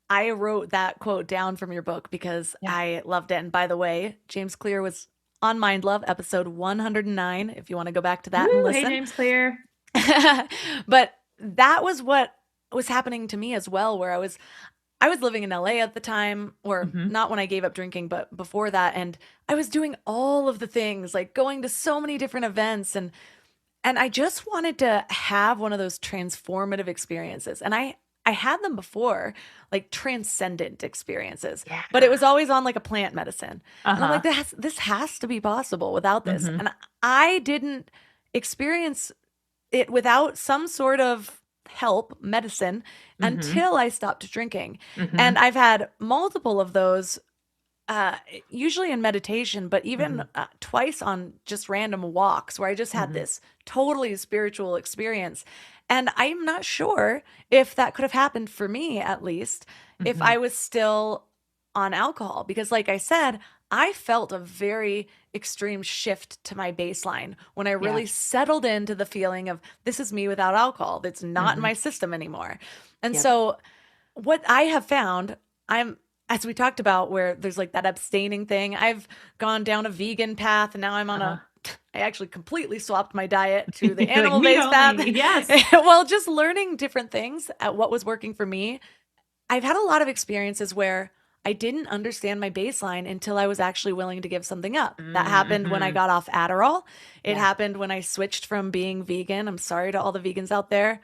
I wrote that quote down from your book because I loved it. And by the way, James Clear was on Mind Love, episode 109, if you want to go back to that and listen. Hey, James Clear. But that was what was happening to me as well, where I was living in LA at the time, or not when I gave up drinking, but before that. And I was doing all of the things, going to so many different events. And I just wanted to have one of those transformative experiences. And I had them before, transcendent experiences, but it was always on a plant medicine. And I'm like, this has to be possible without this. And I didn't experience it without some sort of help, medicine, until I stopped drinking. And I've had multiple of those, usually in meditation, but even twice on just random walks where I just had this totally spiritual experience. And I'm not sure if that could have happened for me, at least, if I was still on alcohol. Because like I said, I felt a very extreme shift to my baseline when I really settled into the feeling of, this is me without alcohol. That's not in my system anymore. And so what I have found, as we talked about, where there's that abstaining thing, I've gone down a vegan path, and now I'm on I actually completely swapped my diet to the animal-based path. Yes. Well, just learning different things at what was working for me. I've had a lot of experiences where I didn't understand my baseline until I was actually willing to give something up. That happened when I got off Adderall. It happened when I switched from being vegan. I'm sorry to all the vegans out there.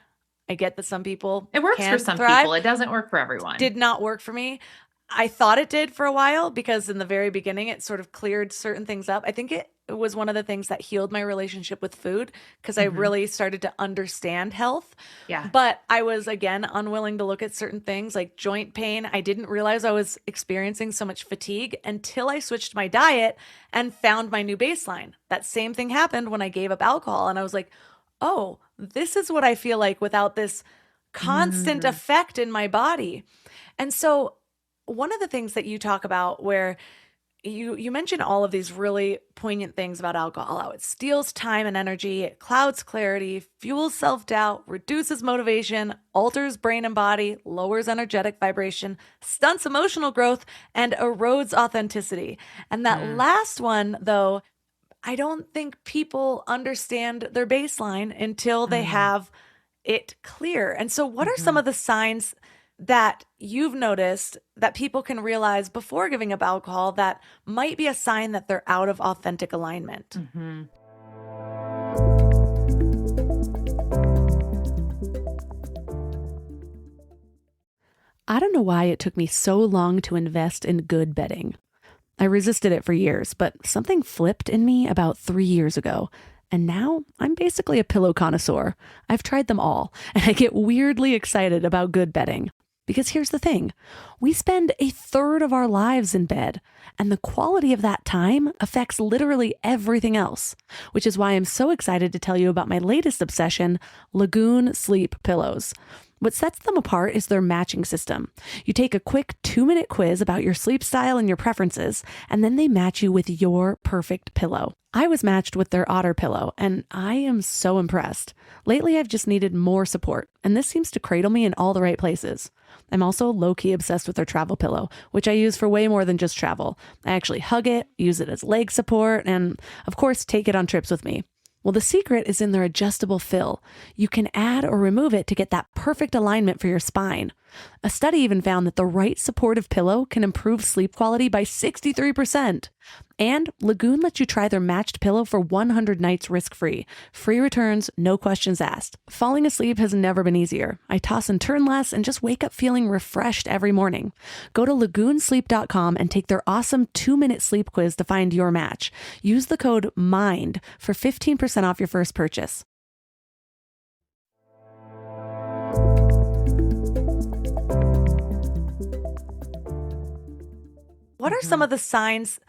I get that some people It works for some people. It doesn't work for everyone. Did not work for me. I thought it did for a while because in the very beginning, it sort of cleared certain things up. I think it was one of the things that healed my relationship with food because I really started to understand health. Yeah. But I was, again, unwilling to look at certain things like joint pain. I didn't realize I was experiencing so much fatigue until I switched my diet and found my new baseline. That same thing happened when I gave up alcohol. And I was like, oh, this is what I feel like without this constant effect in my body. And so one of the things that you talk about where you mention all of these really poignant things about alcohol, how it steals time and energy, it clouds clarity, fuels self-doubt, reduces motivation, alters brain and body, lowers energetic vibration, stunts emotional growth, and erodes authenticity. And that last one, though, I don't think people understand their baseline until they have it clear. And so what are some of the signs that you've noticed that people can realize before giving up alcohol that might be a sign that they're out of authentic alignment? I don't know why it took me so long to invest in good bedding. I resisted it for years, but something flipped in me about 3 years ago. And now I'm basically a pillow connoisseur. I've tried them all, and I get weirdly excited about good bedding. Because here's the thing, we spend a third of our lives in bed, and the quality of that time affects literally everything else, which is why I'm so excited to tell you about my latest obsession, Lagoon Sleep Pillows. What sets them apart is their matching system. You take a quick 2-minute quiz about your sleep style and your preferences, and then they match you with your perfect pillow. I was matched with their Otter pillow, and I am so impressed. Lately, I've just needed more support, and this seems to cradle me in all the right places. I'm also low-key obsessed with their travel pillow, which I use for way more than just travel. I actually hug it, use it as leg support, and of course, take it on trips with me. Well, the secret is in their adjustable fill. You can add or remove it to get that perfect alignment for your spine. A study even found that the right supportive pillow can improve sleep quality by 63%. And Lagoon lets you try their matched pillow for 100 nights risk-free. Free returns, no questions asked. Falling asleep has never been easier. I toss and turn less and just wake up feeling refreshed every morning. Go to lagoonsleep.com and take their awesome 2-minute sleep quiz to find your match. Use the code MIND for 15% off your first purchase. What are some of the signs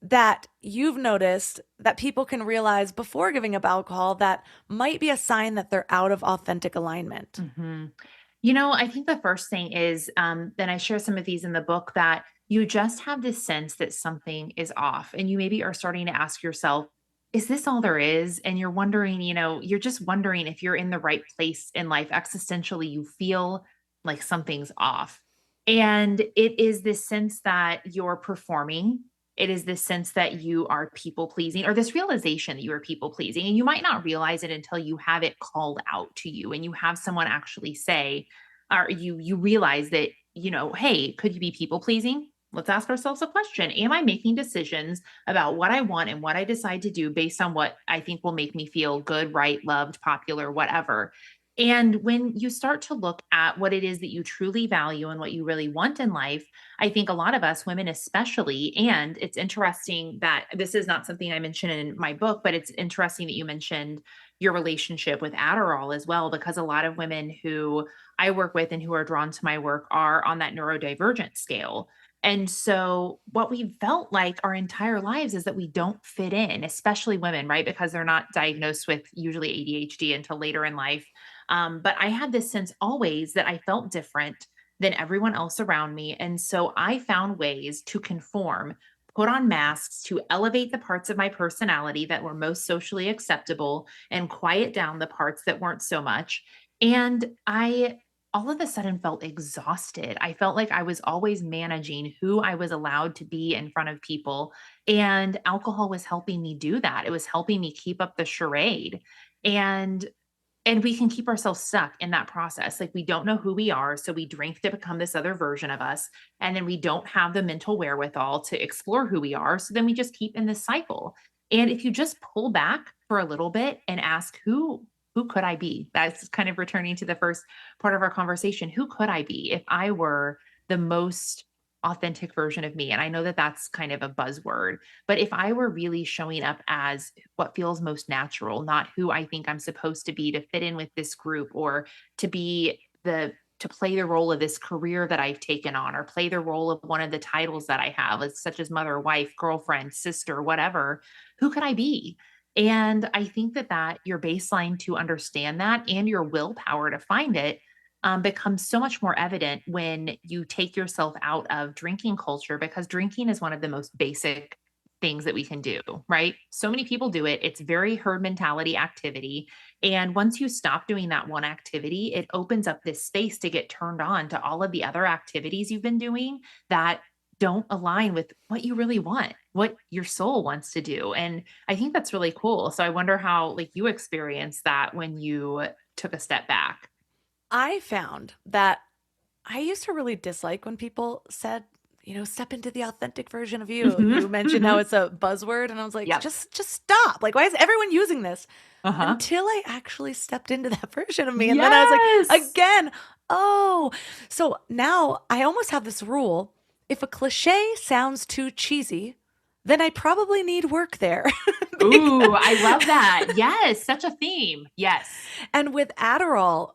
that you've noticed that people can realize before giving up alcohol that might be a sign that they're out of authentic alignment? I think the first thing is, then I share some of these in the book, that you just have this sense that something is off, and you maybe are starting to ask yourself, is this all there is? And you're wondering, you're just wondering if you're in the right place in life. Existentially, you feel like something's off. And it is this sense that you're performing. It is this sense that you are people pleasing, or this realization that you are people pleasing. And you might not realize it until you have it called out to you and you have someone actually say, or you realize that, hey, could you be people pleasing? Let's ask ourselves a question. Am I making decisions about what I want and what I decide to do based on what I think will make me feel good, right, loved, popular, whatever? And when you start to look at what it is that you truly value and what you really want in life, I think a lot of us, women especially, and it's interesting that this is not something I mentioned in my book, but it's interesting that you mentioned your relationship with Adderall as well, because a lot of women who I work with and who are drawn to my work are on that neurodivergent scale. And so what we felt like our entire lives is that we don't fit in, especially women, right? Because they're not diagnosed with usually ADHD until later in life. But I had this sense always that I felt different than everyone else around me. And so I found ways to conform, put on masks to elevate the parts of my personality that were most socially acceptable and quiet down the parts that weren't so much. And I all of a sudden felt exhausted. I felt like I was always managing who I was allowed to be in front of people. And alcohol was helping me do that. It was helping me keep up the charade. And we can keep ourselves stuck in that process. Like, we don't know who we are. So we drink to become this other version of us. And then we don't have the mental wherewithal to explore who we are. So then we just keep in this cycle. And if you just pull back for a little bit and ask, who could I be? That's kind of returning to the first part of our conversation. Who could I be if I were the most authentic version of me? And I know that that's kind of a buzzword, but if I were really showing up as what feels most natural, not who I think I'm supposed to be to fit in with this group, or to play the role of this career that I've taken on, or play the role of one of the titles that I have, such as mother, wife, girlfriend, sister, whatever, who could I be? And I think that your baseline to understand that and your willpower to find it becomes so much more evident when you take yourself out of drinking culture, because drinking is one of the most basic things that we can do, right? So many people do it. It's very herd mentality activity. And once you stop doing that one activity, it opens up this space to get turned on to all of the other activities you've been doing that don't align with what you really want, what your soul wants to do. And I think that's really cool. So I wonder how you experienced that when you took a step back. I found that I used to really dislike when people said, step into the authentic version of you. You mentioned how it's a buzzword, and I was like, Yep. just stop. Like, why is everyone using this? Uh-huh. Until I actually stepped into that version of me. And then I was like, again, so now I almost have this rule. If a cliche sounds too cheesy, then I probably need work there. Ooh, I love that. Yes, such a theme. Yes. And with Adderall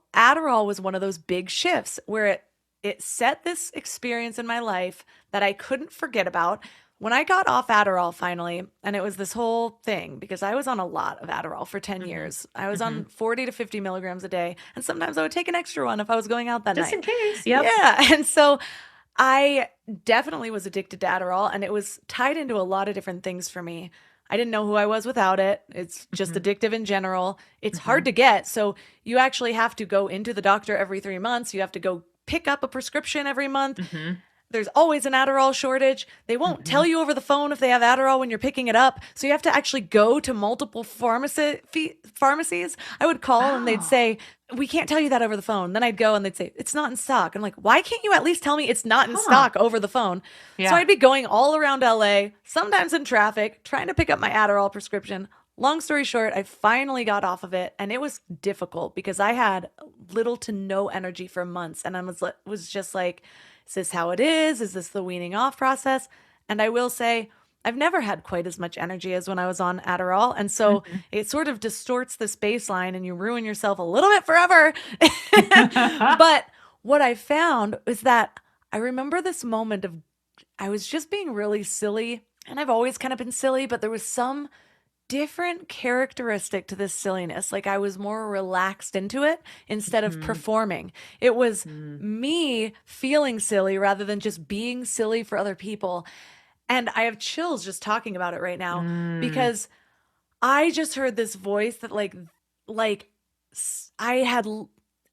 was one of those big shifts where it set this experience in my life that I couldn't forget about. When I got off Adderall finally, and it was this whole thing because I was on a lot of Adderall for 10 years. I was on 40 to 50 milligrams a day. And sometimes I would take an extra one if I was going out that Just night. in case. Yep. Yeah. And so I definitely was addicted to Adderall, and it was tied into a lot of different things for me. I didn't know who I was without it. It's just addictive in general. It's hard to get. So you actually have to go into the doctor every 3 months. You have to go pick up a prescription every month. There's always an Adderall shortage. They won't tell you over the phone if they have Adderall when you're picking it up. So you have to actually go to multiple pharmacies. I would call and they'd say, we can't tell you that over the phone. Then I'd go and they'd say, it's not in stock. I'm like, why can't you at least tell me it's not in stock over the phone? Yeah. So I'd be going all around LA, sometimes in traffic, trying to pick up my Adderall prescription. Long story short, I finally got off of it, and it was difficult because I had little to no energy for months. And I was just like, is this how it is? Is this the weaning off process? And I will say, I've never had quite as much energy as when I was on Adderall. And so it sort of distorts this baseline and you ruin yourself a little bit forever. But what I found is that I remember this moment of I was just being really silly. And I've always kind of been silly, but there was some different characteristic to this silliness. Like I was more relaxed into it instead of performing. It was me feeling silly rather than just being silly for other people. And I have chills just talking about it right now because I just heard this voice that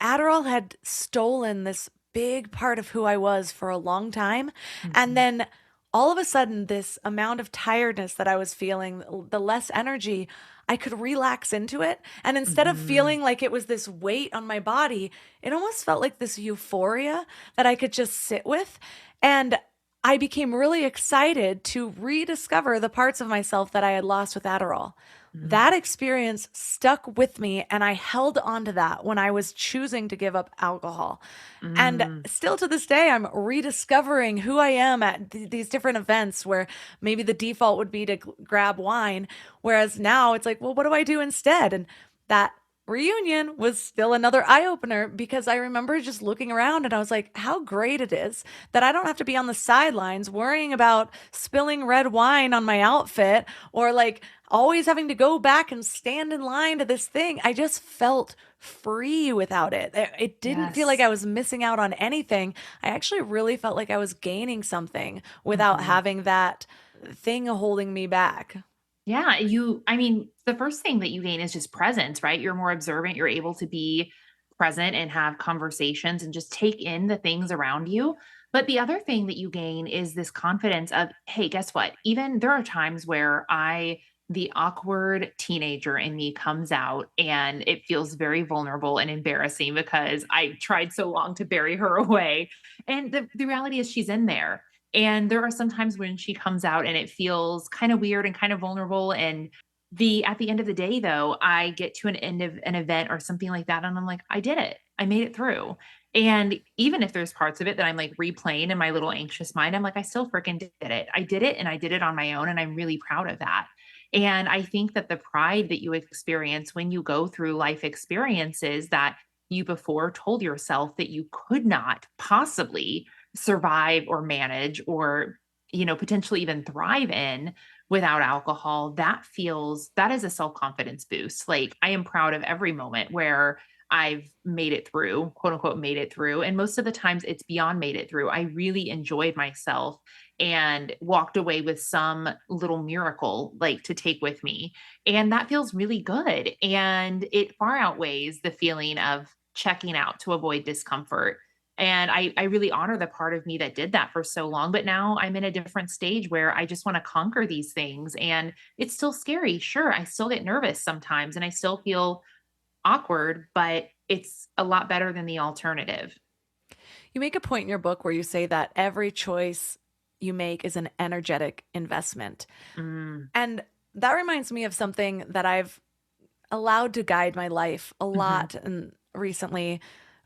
Adderall had stolen this big part of who I was for a long time. And then all of a sudden, this amount of tiredness that I was feeling, the less energy, I could relax into it. And instead of feeling like it was this weight on my body, it almost felt like this euphoria that I could just sit with. And I became really excited to rediscover the parts of myself that I had lost with Adderall. That experience stuck with me, and I held on to that when I was choosing to give up alcohol. And still to this day, I'm rediscovering who I am at these different events where maybe the default would be to grab wine, whereas now it's like, well, what do I do instead? And that reunion was still another eye-opener because I remember just looking around and I was like, how great it is that I don't have to be on the sidelines worrying about spilling red wine on my outfit or like always having to go back and stand in line to this thing. I just felt free without it. It didn't feel like I was missing out on anything. I actually really felt like I was gaining something without having that thing holding me back. Yeah, the first thing that you gain is just presence, right? You're more observant. You're able to be present and have conversations and just take in the things around you. But the other thing that you gain is this confidence of, hey, guess what? Even there are times where the awkward teenager in me comes out and it feels very vulnerable and embarrassing because I tried so long to bury her away. And the reality is she's in there. And there are some times when she comes out and it feels kind of weird and kind of vulnerable. And at the end of the day, though, I get to an end of an event or something like that. And I'm like, I did it. I made it through. And even if there's parts of it that I'm like replaying in my little anxious mind, I'm like, I still freaking did it. I did it and I did it on my own. And I'm really proud of that. And I think that the pride that you experience when you go through life experiences that you before told yourself that you could not possibly survive or manage or, potentially even thrive in without alcohol, that is a self-confidence boost. Like I am proud of every moment where I've made it through, quote unquote, made it through. And most of the times it's beyond made it through. I really enjoyed myself and walked away with some little miracle like to take with me. And that feels really good. And it far outweighs the feeling of checking out to avoid discomfort. And I really honor the part of me that did that for so long. But now I'm in a different stage where I just want to conquer these things. And it's still scary. Sure, I still get nervous sometimes and I still feel awkward, but it's a lot better than the alternative. You make a point in your book where you say that every choice you make is an energetic investment. And that reminds me of something that I've allowed to guide my life a lot and recently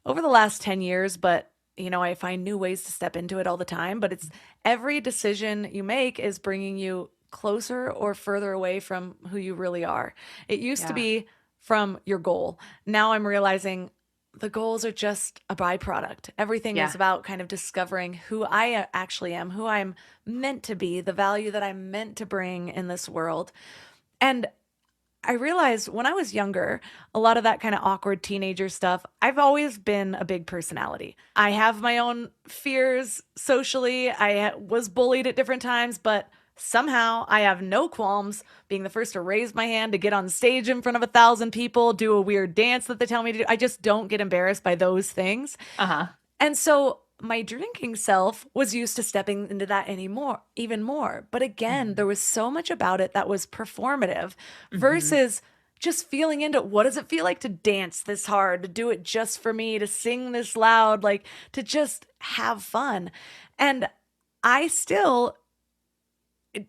over the last 10 years, but I find new ways to step into it all the time, but it's every decision you make is bringing you closer or further away from who you really are. It used to Yeah. be from your goal. Now I'm realizing the goals are just a byproduct. Everything is Yeah. about kind of discovering who I actually am, who I'm meant to be, the value that I'm meant to bring in this world. And I realized when I was younger, a lot of that kind of awkward teenager stuff, I've always been a big personality. I have my own fears socially. I was bullied at different times, but somehow I have no qualms being the first to raise my hand, to get on stage in front of 1,000 people, do a weird dance that they tell me to do. I just don't get embarrassed by those things. Uh-huh. And so my drinking self was used to stepping into that even more. But again, there was so much about it that was performative versus just feeling into what does it feel like to dance this hard, to do it just for me, to sing this loud, like to just have fun. And I still,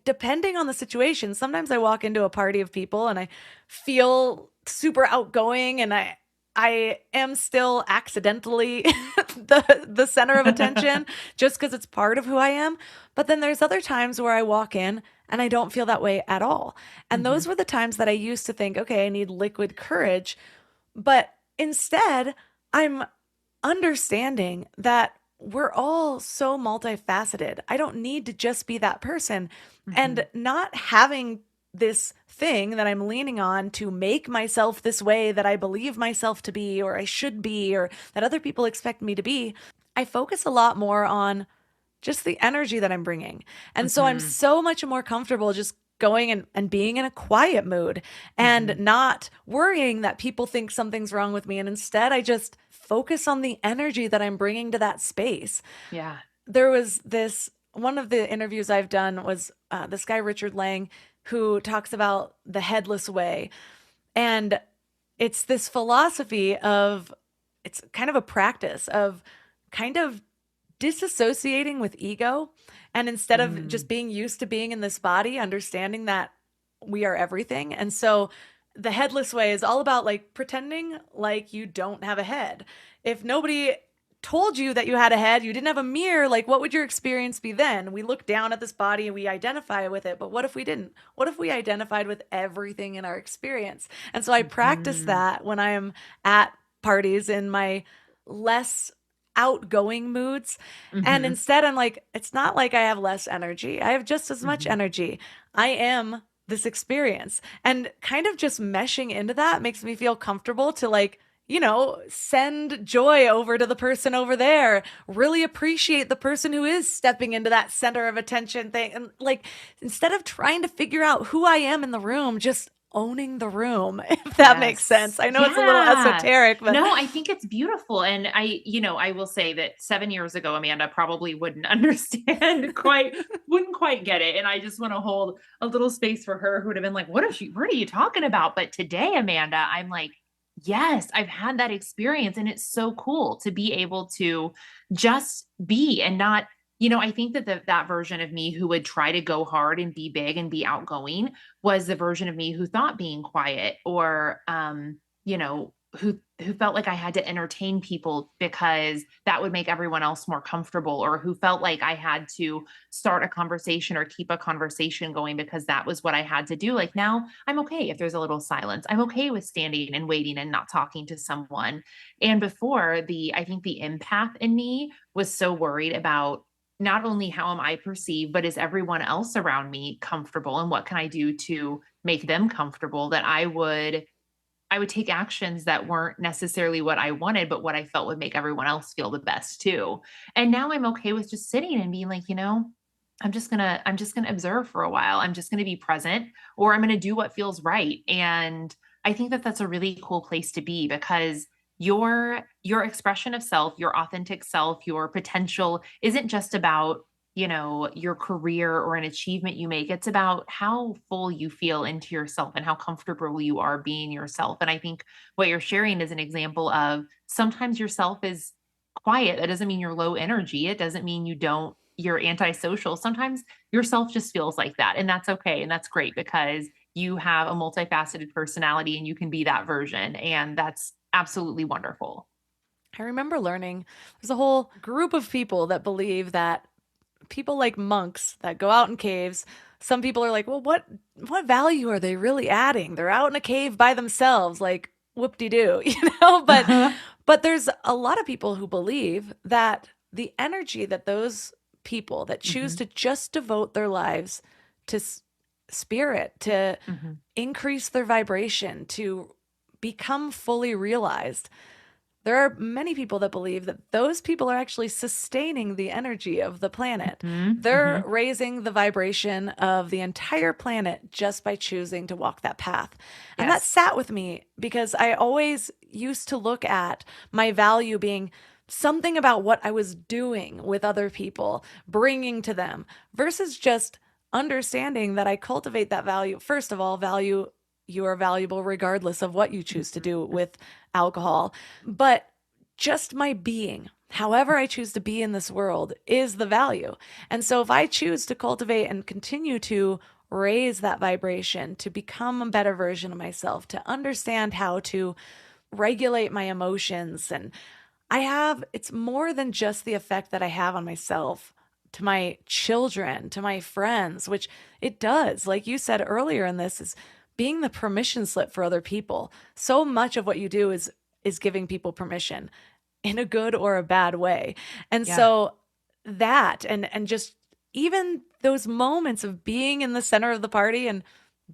depending on the situation, sometimes I walk into a party of people and I feel super outgoing and I am still accidentally the center of attention just because it's part of who I am. But then there's other times where I walk in and I don't feel that way at all. And those were the times that I used to think, okay, I need liquid courage. But instead, I'm understanding that we're all so multifaceted. I don't need to just be that person. And not having this thing that I'm leaning on to make myself this way that I believe myself to be, or I should be, or that other people expect me to be, I focus a lot more on just the energy that I'm bringing. And so I'm so much more comfortable just going and being in a quiet mood and not worrying that people think something's wrong with me. And instead, I just focus on the energy that I'm bringing to that space. Yeah. There was one of the interviews I've done was this guy, Richard Lang, who talks about the headless way. And it's this philosophy of, it's kind of a practice of kind of disassociating with ego. And instead of just being used to being in this body, understanding that we are everything. And so the headless way is all about like pretending like you don't have a head. If nobody told you that you had a head, you didn't have a mirror, like what would your experience be then? We look down at this body and we identify with it, but what if we didn't? What if we identified with everything in our experience? And so I practice that when I am at parties in my less outgoing moods. And instead I'm like, it's not like I have less energy. I have just as much energy. I am this experience. And kind of just meshing into that makes me feel comfortable to like, send joy over to the person over there, really appreciate the person who is stepping into that center of attention thing. And like, instead of trying to figure out who I am in the room, just owning the room, if that makes sense. I know it's a little esoteric, but no, I think it's beautiful. And I will say that 7 years ago, Amanda probably wouldn't understand wouldn't quite get it. And I just want to hold a little space for her who would have been like, what are you talking about? But today, Amanda, I'm like, yes, I've had that experience and it's so cool to be able to just be and not, I think that that version of me who would try to go hard and be big and be outgoing was the version of me who thought being quiet or, who felt like I had to entertain people because that would make everyone else more comfortable, or who felt like I had to start a conversation or keep a conversation going because that was what I had to do. Like now I'm okay if there's a little silence. I'm okay with standing and waiting and not talking to someone. And before I think the empath in me was so worried about not only how am I perceived, but is everyone else around me comfortable and what can I do to make them comfortable, that I would take actions that weren't necessarily what I wanted, but what I felt would make everyone else feel the best too. And now I'm okay with just sitting and being like, I'm just going to observe for a while. I'm just going to be present, or I'm going to do what feels right. And I think that that's a really cool place to be, because your expression of self, your authentic self, your potential isn't just about your career or an achievement you make. It's about how full you feel into yourself and how comfortable you are being yourself. And I think what you're sharing is an example of sometimes yourself is quiet. That doesn't mean you're low energy. It doesn't mean you're antisocial. Sometimes yourself just feels like that. And that's okay. And that's great because you have a multifaceted personality and you can be that version. And that's absolutely wonderful. I remember learning there's a whole group of people that believe that people like monks that go out in caves. Some people are like, well, what value are they really adding? They're out in a cave by themselves, like whoop-de-doo, but there's a lot of people who believe that the energy that those people that choose to just devote their lives to spirit, to increase their vibration, to become fully realized. There are many people that believe that those people are actually sustaining the energy of the planet. They're raising the vibration of the entire planet just by choosing to walk that path. And that sat with me because I always used to look at my value being something about what I was doing with other people, bringing to them, versus just understanding that I cultivate that value. First of all, value, you are valuable regardless of what you choose to do with alcohol. But just my being, however I choose to be in this world, is the value. And so if I choose to cultivate and continue to raise that vibration, to become a better version of myself, to understand how to regulate my emotions, and it's more than just the effect that I have on myself, to my children, to my friends, which it does. Like you said earlier in this, is being the permission slip for other people. So much of what you do is giving people permission in a good or a bad way. And so that, and just even those moments of being in the center of the party and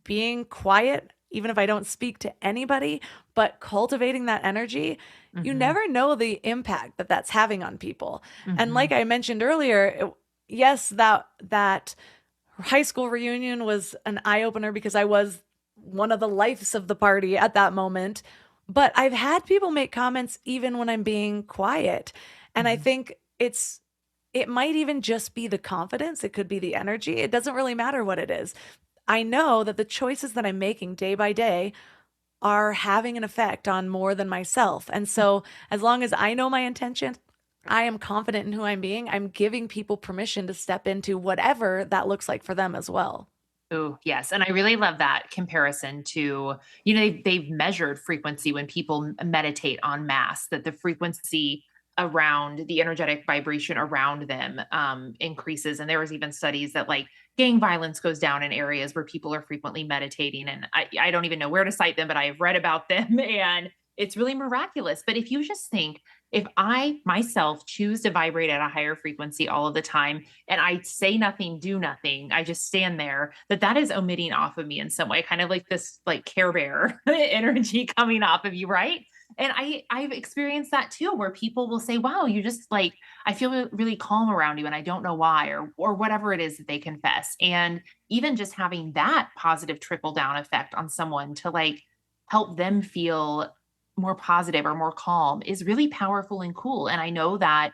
being quiet, even if I don't speak to anybody, but cultivating that energy, you never know the impact that that's having on people. And like I mentioned earlier, yes, that high school reunion was an eye-opener because I was one of the lives of the party at that moment. But I've had people make comments even when I'm being quiet. And I think it might even just be the confidence. It could be the energy. It doesn't really matter what it is. I know that the choices that I'm making day by day are having an effect on more than myself. And so as long as I know my intention, I am confident in who I'm being, I'm giving people permission to step into whatever that looks like for them as well. Oh, yes. And I really love that comparison to, they've measured frequency when people meditate en masse, that the frequency around the energetic vibration around them increases. And there was even studies that like gang violence goes down in areas where people are frequently meditating. And I don't even know where to cite them, but I have read about them and it's really miraculous. But if you just think, if I myself choose to vibrate at a higher frequency all of the time and I say nothing, do nothing, I just stand there, that is omitting off of me in some way, kind of like this like Care Bear energy coming off of you, right? And I've experienced that too, where people will say, wow, you just like, I feel really calm around you and I don't know why, or whatever it is that they confess. And even just having that positive trickle down effect on someone to like help them feel more positive or more calm is really powerful and cool. And I know that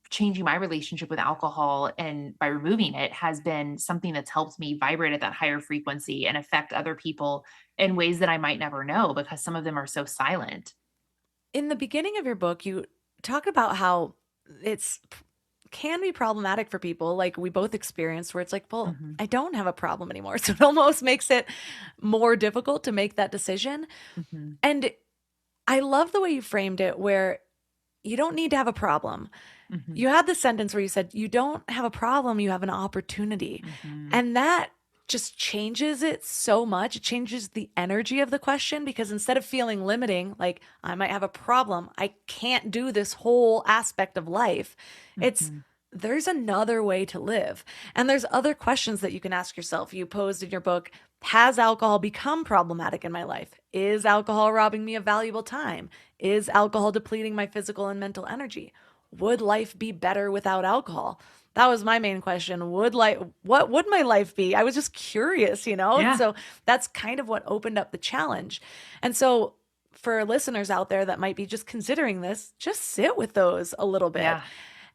changing my relationship with alcohol and by removing it has been something that's helped me vibrate at that higher frequency and affect other people in ways that I might never know because some of them are so silent. In the beginning of your book, you talk about how can be problematic for people, like we both experienced, where it's like, well, I don't have a problem anymore. So it almost makes it more difficult to make that decision. And I love the way you framed it, where you don't need to have a problem. You had the sentence where you said, you don't have a problem, you have an opportunity. And that just changes it so much. It changes the energy of the question, because instead of feeling limiting, like I might have a problem, I can't do this whole aspect of life, there's another way to live. And there's other questions that you can ask yourself. You posed in your book, has alcohol become problematic in my life? Is alcohol robbing me of valuable time? Is alcohol depleting my physical and mental energy? Would life be better without alcohol? That was my main question. What would my life be? I was just curious, Yeah. So that's kind of what opened up the challenge. And so for listeners out there that might be just considering this, just sit with those a little bit. Yeah.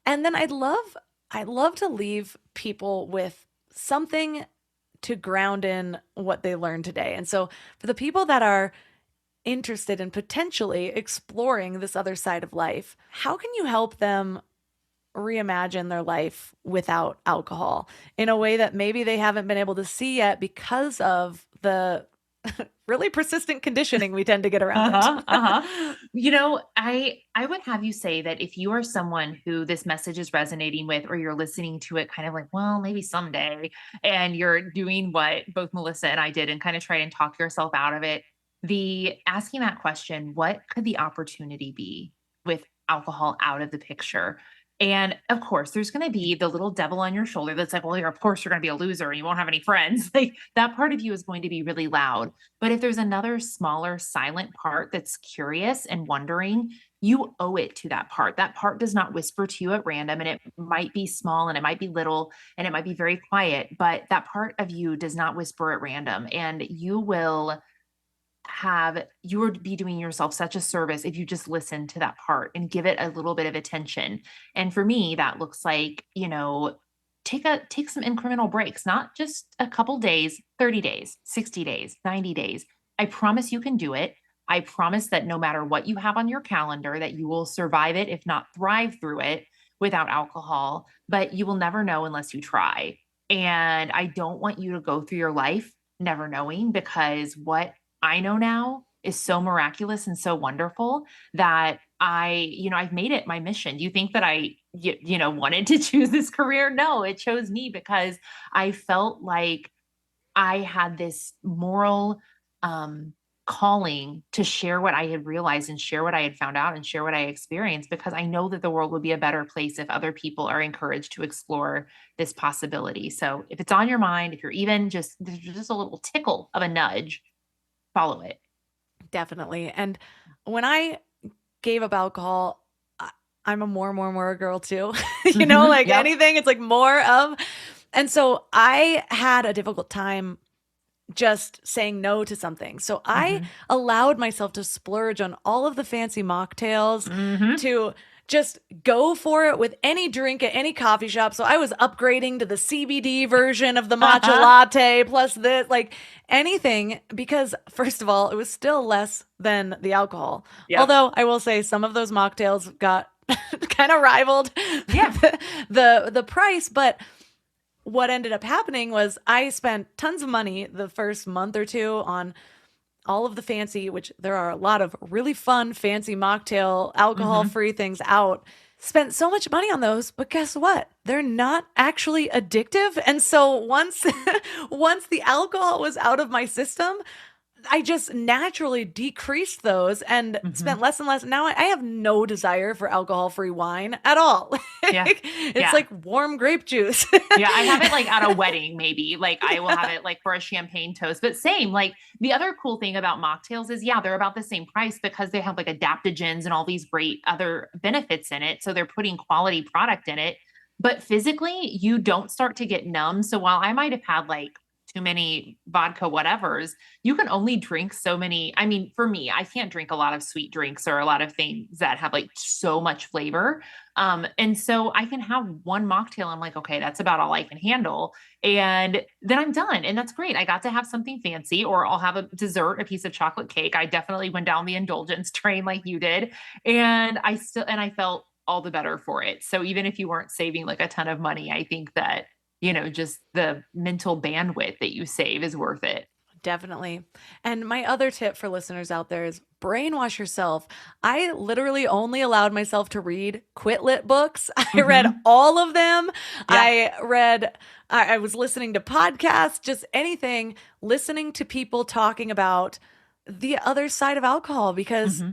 And then I'd love to leave people with something to ground in what they learned today. And so for the people that are interested in potentially exploring this other side of life, how can you help them reimagine their life without alcohol in a way that maybe they haven't been able to see yet because of the really persistent conditioning we tend to get around it. You know, I would have you say that if you are someone who this message is resonating with, or you're listening to it kind of like, well, maybe someday, and you're doing what both Melissa and I did and kind of try and talk yourself out of it, the asking that question, what could the opportunity be with alcohol out of the picture? And of course, there's going to be the little devil on your shoulder that's like, well, of course, you're going to be a loser and you won't have any friends. Like that part of you is going to be really loud. But if there's another smaller, silent part that's curious and wondering, you owe it to that part. That part does not whisper to you at random, and it might be small and it might be little and it might be very quiet, but that part of you does not whisper at random. And you would be doing yourself such a service if you just listen to that part and give it a little bit of attention. And for me, that looks like, take some incremental breaks, not just a couple days, 30 days, 60 days, 90 days. I promise you can do it. I promise that no matter what you have on your calendar, that you will survive it, if not thrive through it without alcohol, but you will never know unless you try. And I don't want you to go through your life never knowing, because what I know now is so miraculous and so wonderful that I've made it my mission. Do you think that I wanted to choose this career? No, it chose me because I felt like I had this moral calling to share what I had realized and share what I had found out and share what I experienced, because I know that the world would be a better place if other people are encouraged to explore this possibility. So if it's on your mind, if you're even there's just a little tickle of a nudge, follow it. Definitely. And when I gave up alcohol, I'm a more girl too. Yep. Anything, it's like more of. And so I had a difficult time just saying no to something. So I allowed myself to splurge on all of the fancy mocktails, to just go for it with any drink at any coffee shop. So I was upgrading to the CBD version of the matcha latte plus this, like anything, because first of all, it was still less than the alcohol. Yep. Although I will say some of those mocktails got kind of rivaled the price. But what ended up happening was I spent tons of money the first month or two on all of the fancy, which there are a lot of really fun, fancy mocktail, alcohol-free things out. Spent so much money on those, but guess what? They're not actually addictive. And so once the alcohol was out of my system, I just naturally decreased those and spent less and less. Now I have no desire for alcohol-free wine at all. Yeah. It's like warm grape juice. Yeah. I have it like at a wedding, maybe. Like I will have it like for a champagne toast, but same. Like the other cool thing about mocktails is, they're about the same price because they have like adaptogens and all these great other benefits in it. So they're putting quality product in it, but physically you don't start to get numb. So while I might have had like too many vodka whatevers, you can only drink so many. I mean, for me, I can't drink a lot of sweet drinks or a lot of things that have like so much flavor. And so I can have one mocktail. I'm like, okay, that's about all I can handle. And then I'm done. And that's great. I got to have something fancy, or I'll have a dessert, a piece of chocolate cake. I definitely went down the indulgence train like you did. And I felt all the better for it. So even if you weren't saving like a ton of money, I think that just the mental bandwidth that you save is worth it. Definitely. And my other tip for listeners out there is brainwash yourself. I literally only allowed myself to read quit lit books. I read all of them. Yeah. I was listening to podcasts, just anything, listening to people talking about the other side of alcohol, because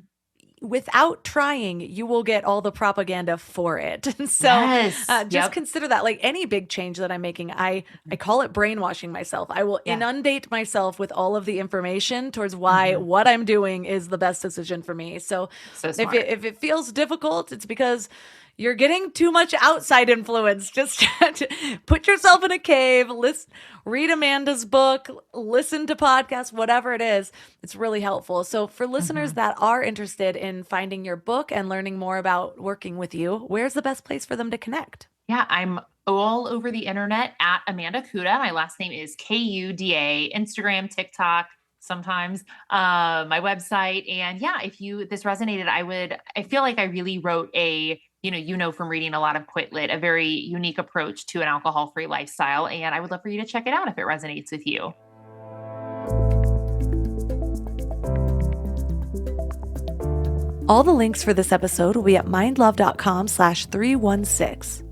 without trying, you will get all the propaganda for it. And so just consider that. Like any big change that I'm making, I call it brainwashing myself. I will inundate myself with all of the information towards why what I'm doing is the best decision for me. So if it feels difficult, it's because you're getting too much outside influence. Just put yourself in a cave, read Amanda's book, listen to podcasts, whatever it is. It's really helpful. So for listeners that are interested in finding your book and learning more about working with you, where's the best place for them to connect? Yeah, I'm all over the internet at Amanda Kuda. My last name is Kuda, Instagram, TikTok, sometimes, my website. And if this resonated, I feel like I really wrote from reading a lot of Quit Lit, a very unique approach to an alcohol-free lifestyle. And I would love for you to check it out if it resonates with you. All the links for this episode will be at mindlove.com/316.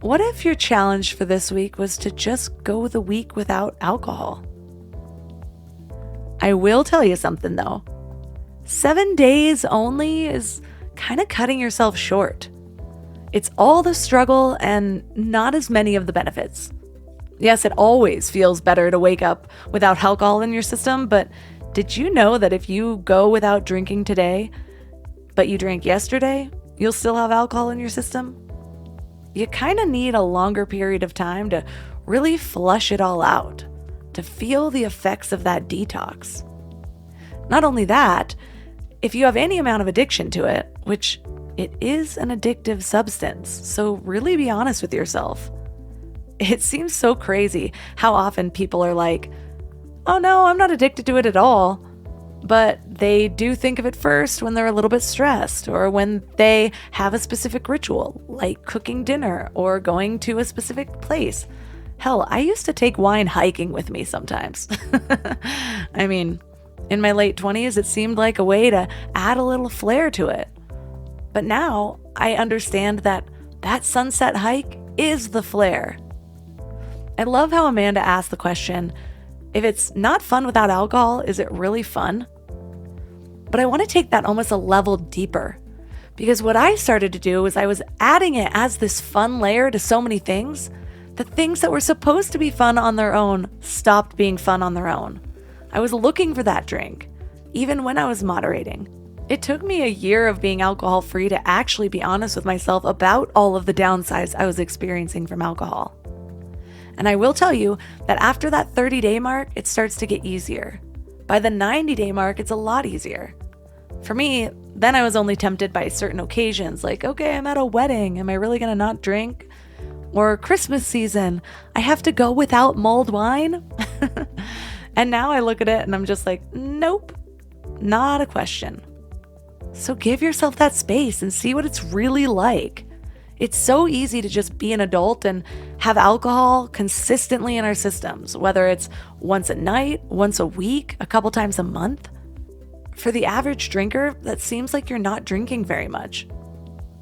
What if your challenge for this week was to just go the week without alcohol? I will tell you something though. 7 days only is kind of cutting yourself short. It's all the struggle and not as many of the benefits. Yes, it always feels better to wake up without alcohol in your system, but did you know that if you go without drinking today, but you drank yesterday, you'll still have alcohol in your system? You kind of need a longer period of time to really flush it all out, to feel the effects of that detox. Not only that, if you have any amount of addiction to it, which it is an addictive substance, so really be honest with yourself. It seems so crazy how often people are like, oh no, I'm not addicted to it at all. But they do think of it first when they're a little bit stressed or when they have a specific ritual, like cooking dinner or going to a specific place. Hell, I used to take wine hiking with me sometimes. I mean, in my late 20s, it seemed like a way to add a little flair to it. But now I understand that that sunset hike is the flair. I love how Amanda asked the question, if it's not fun without alcohol, is it really fun? But I want to take that almost a level deeper, because what I started to do was I was adding it as this fun layer to so many things. The things that were supposed to be fun on their own stopped being fun on their own. I was looking for that drink, even when I was moderating. It took me a year of being alcohol-free to actually be honest with myself about all of the downsides I was experiencing from alcohol. And I will tell you that after that 30-day mark, it starts to get easier. By the 90-day mark, it's a lot easier. For me, then I was only tempted by certain occasions, like, okay, I'm at a wedding. Am I really going to not drink? Or Christmas season, I have to go without mulled wine? And now I look at it and I'm just like, nope, not a question. So give yourself that space and see what it's really like. It's so easy to just be an adult and have alcohol consistently in our systems, whether it's once a night, once a week, a couple times a month. For the average drinker, that seems like you're not drinking very much.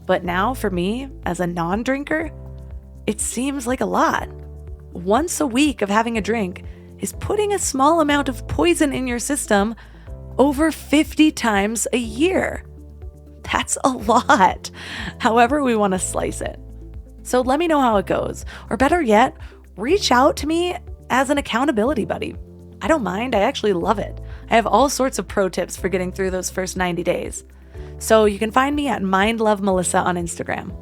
But now for me, as a non-drinker, it seems like a lot. Once a week of having a drink is putting a small amount of poison in your system over 50 times a year. That's a lot, however we want to slice it. So let me know how it goes. Or better yet, reach out to me as an accountability buddy. I don't mind. I actually love it. I have all sorts of pro tips for getting through those first 90 days. So you can find me at mindlovemelissa on Instagram.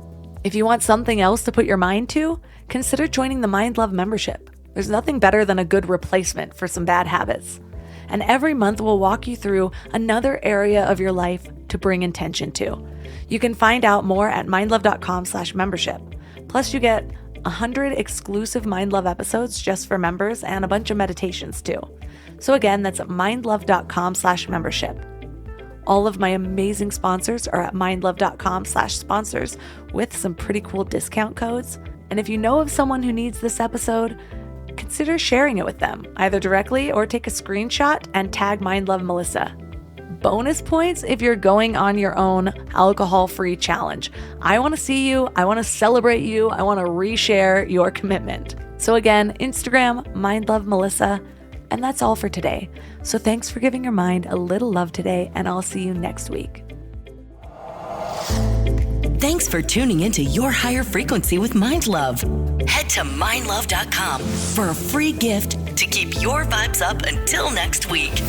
If you want something else to put your mind to, consider joining the Mind Love membership. There's nothing better than a good replacement for some bad habits. And every month we'll walk you through another area of your life to bring intention to. You can find out more at mindlove.com/membership. Plus you get 100 exclusive Mind Love episodes just for members and a bunch of meditations too. So again, that's at mindlove.com/membership. All of my amazing sponsors are at mindlove.com/sponsors with some pretty cool discount codes. And if you know of someone who needs this episode, consider sharing it with them, either directly or take a screenshot and tag Mind Love Melissa. Bonus points if you're going on your own alcohol-free challenge. I want to see you. I want to celebrate you. I want to reshare your commitment. So again, Instagram, Mind Love Melissa. And that's all for today. So thanks for giving your mind a little love today, and I'll see you next week. Thanks for tuning into Your Higher Frequency with Mind Love. Head to mindlove.com for a free gift to keep your vibes up until next week.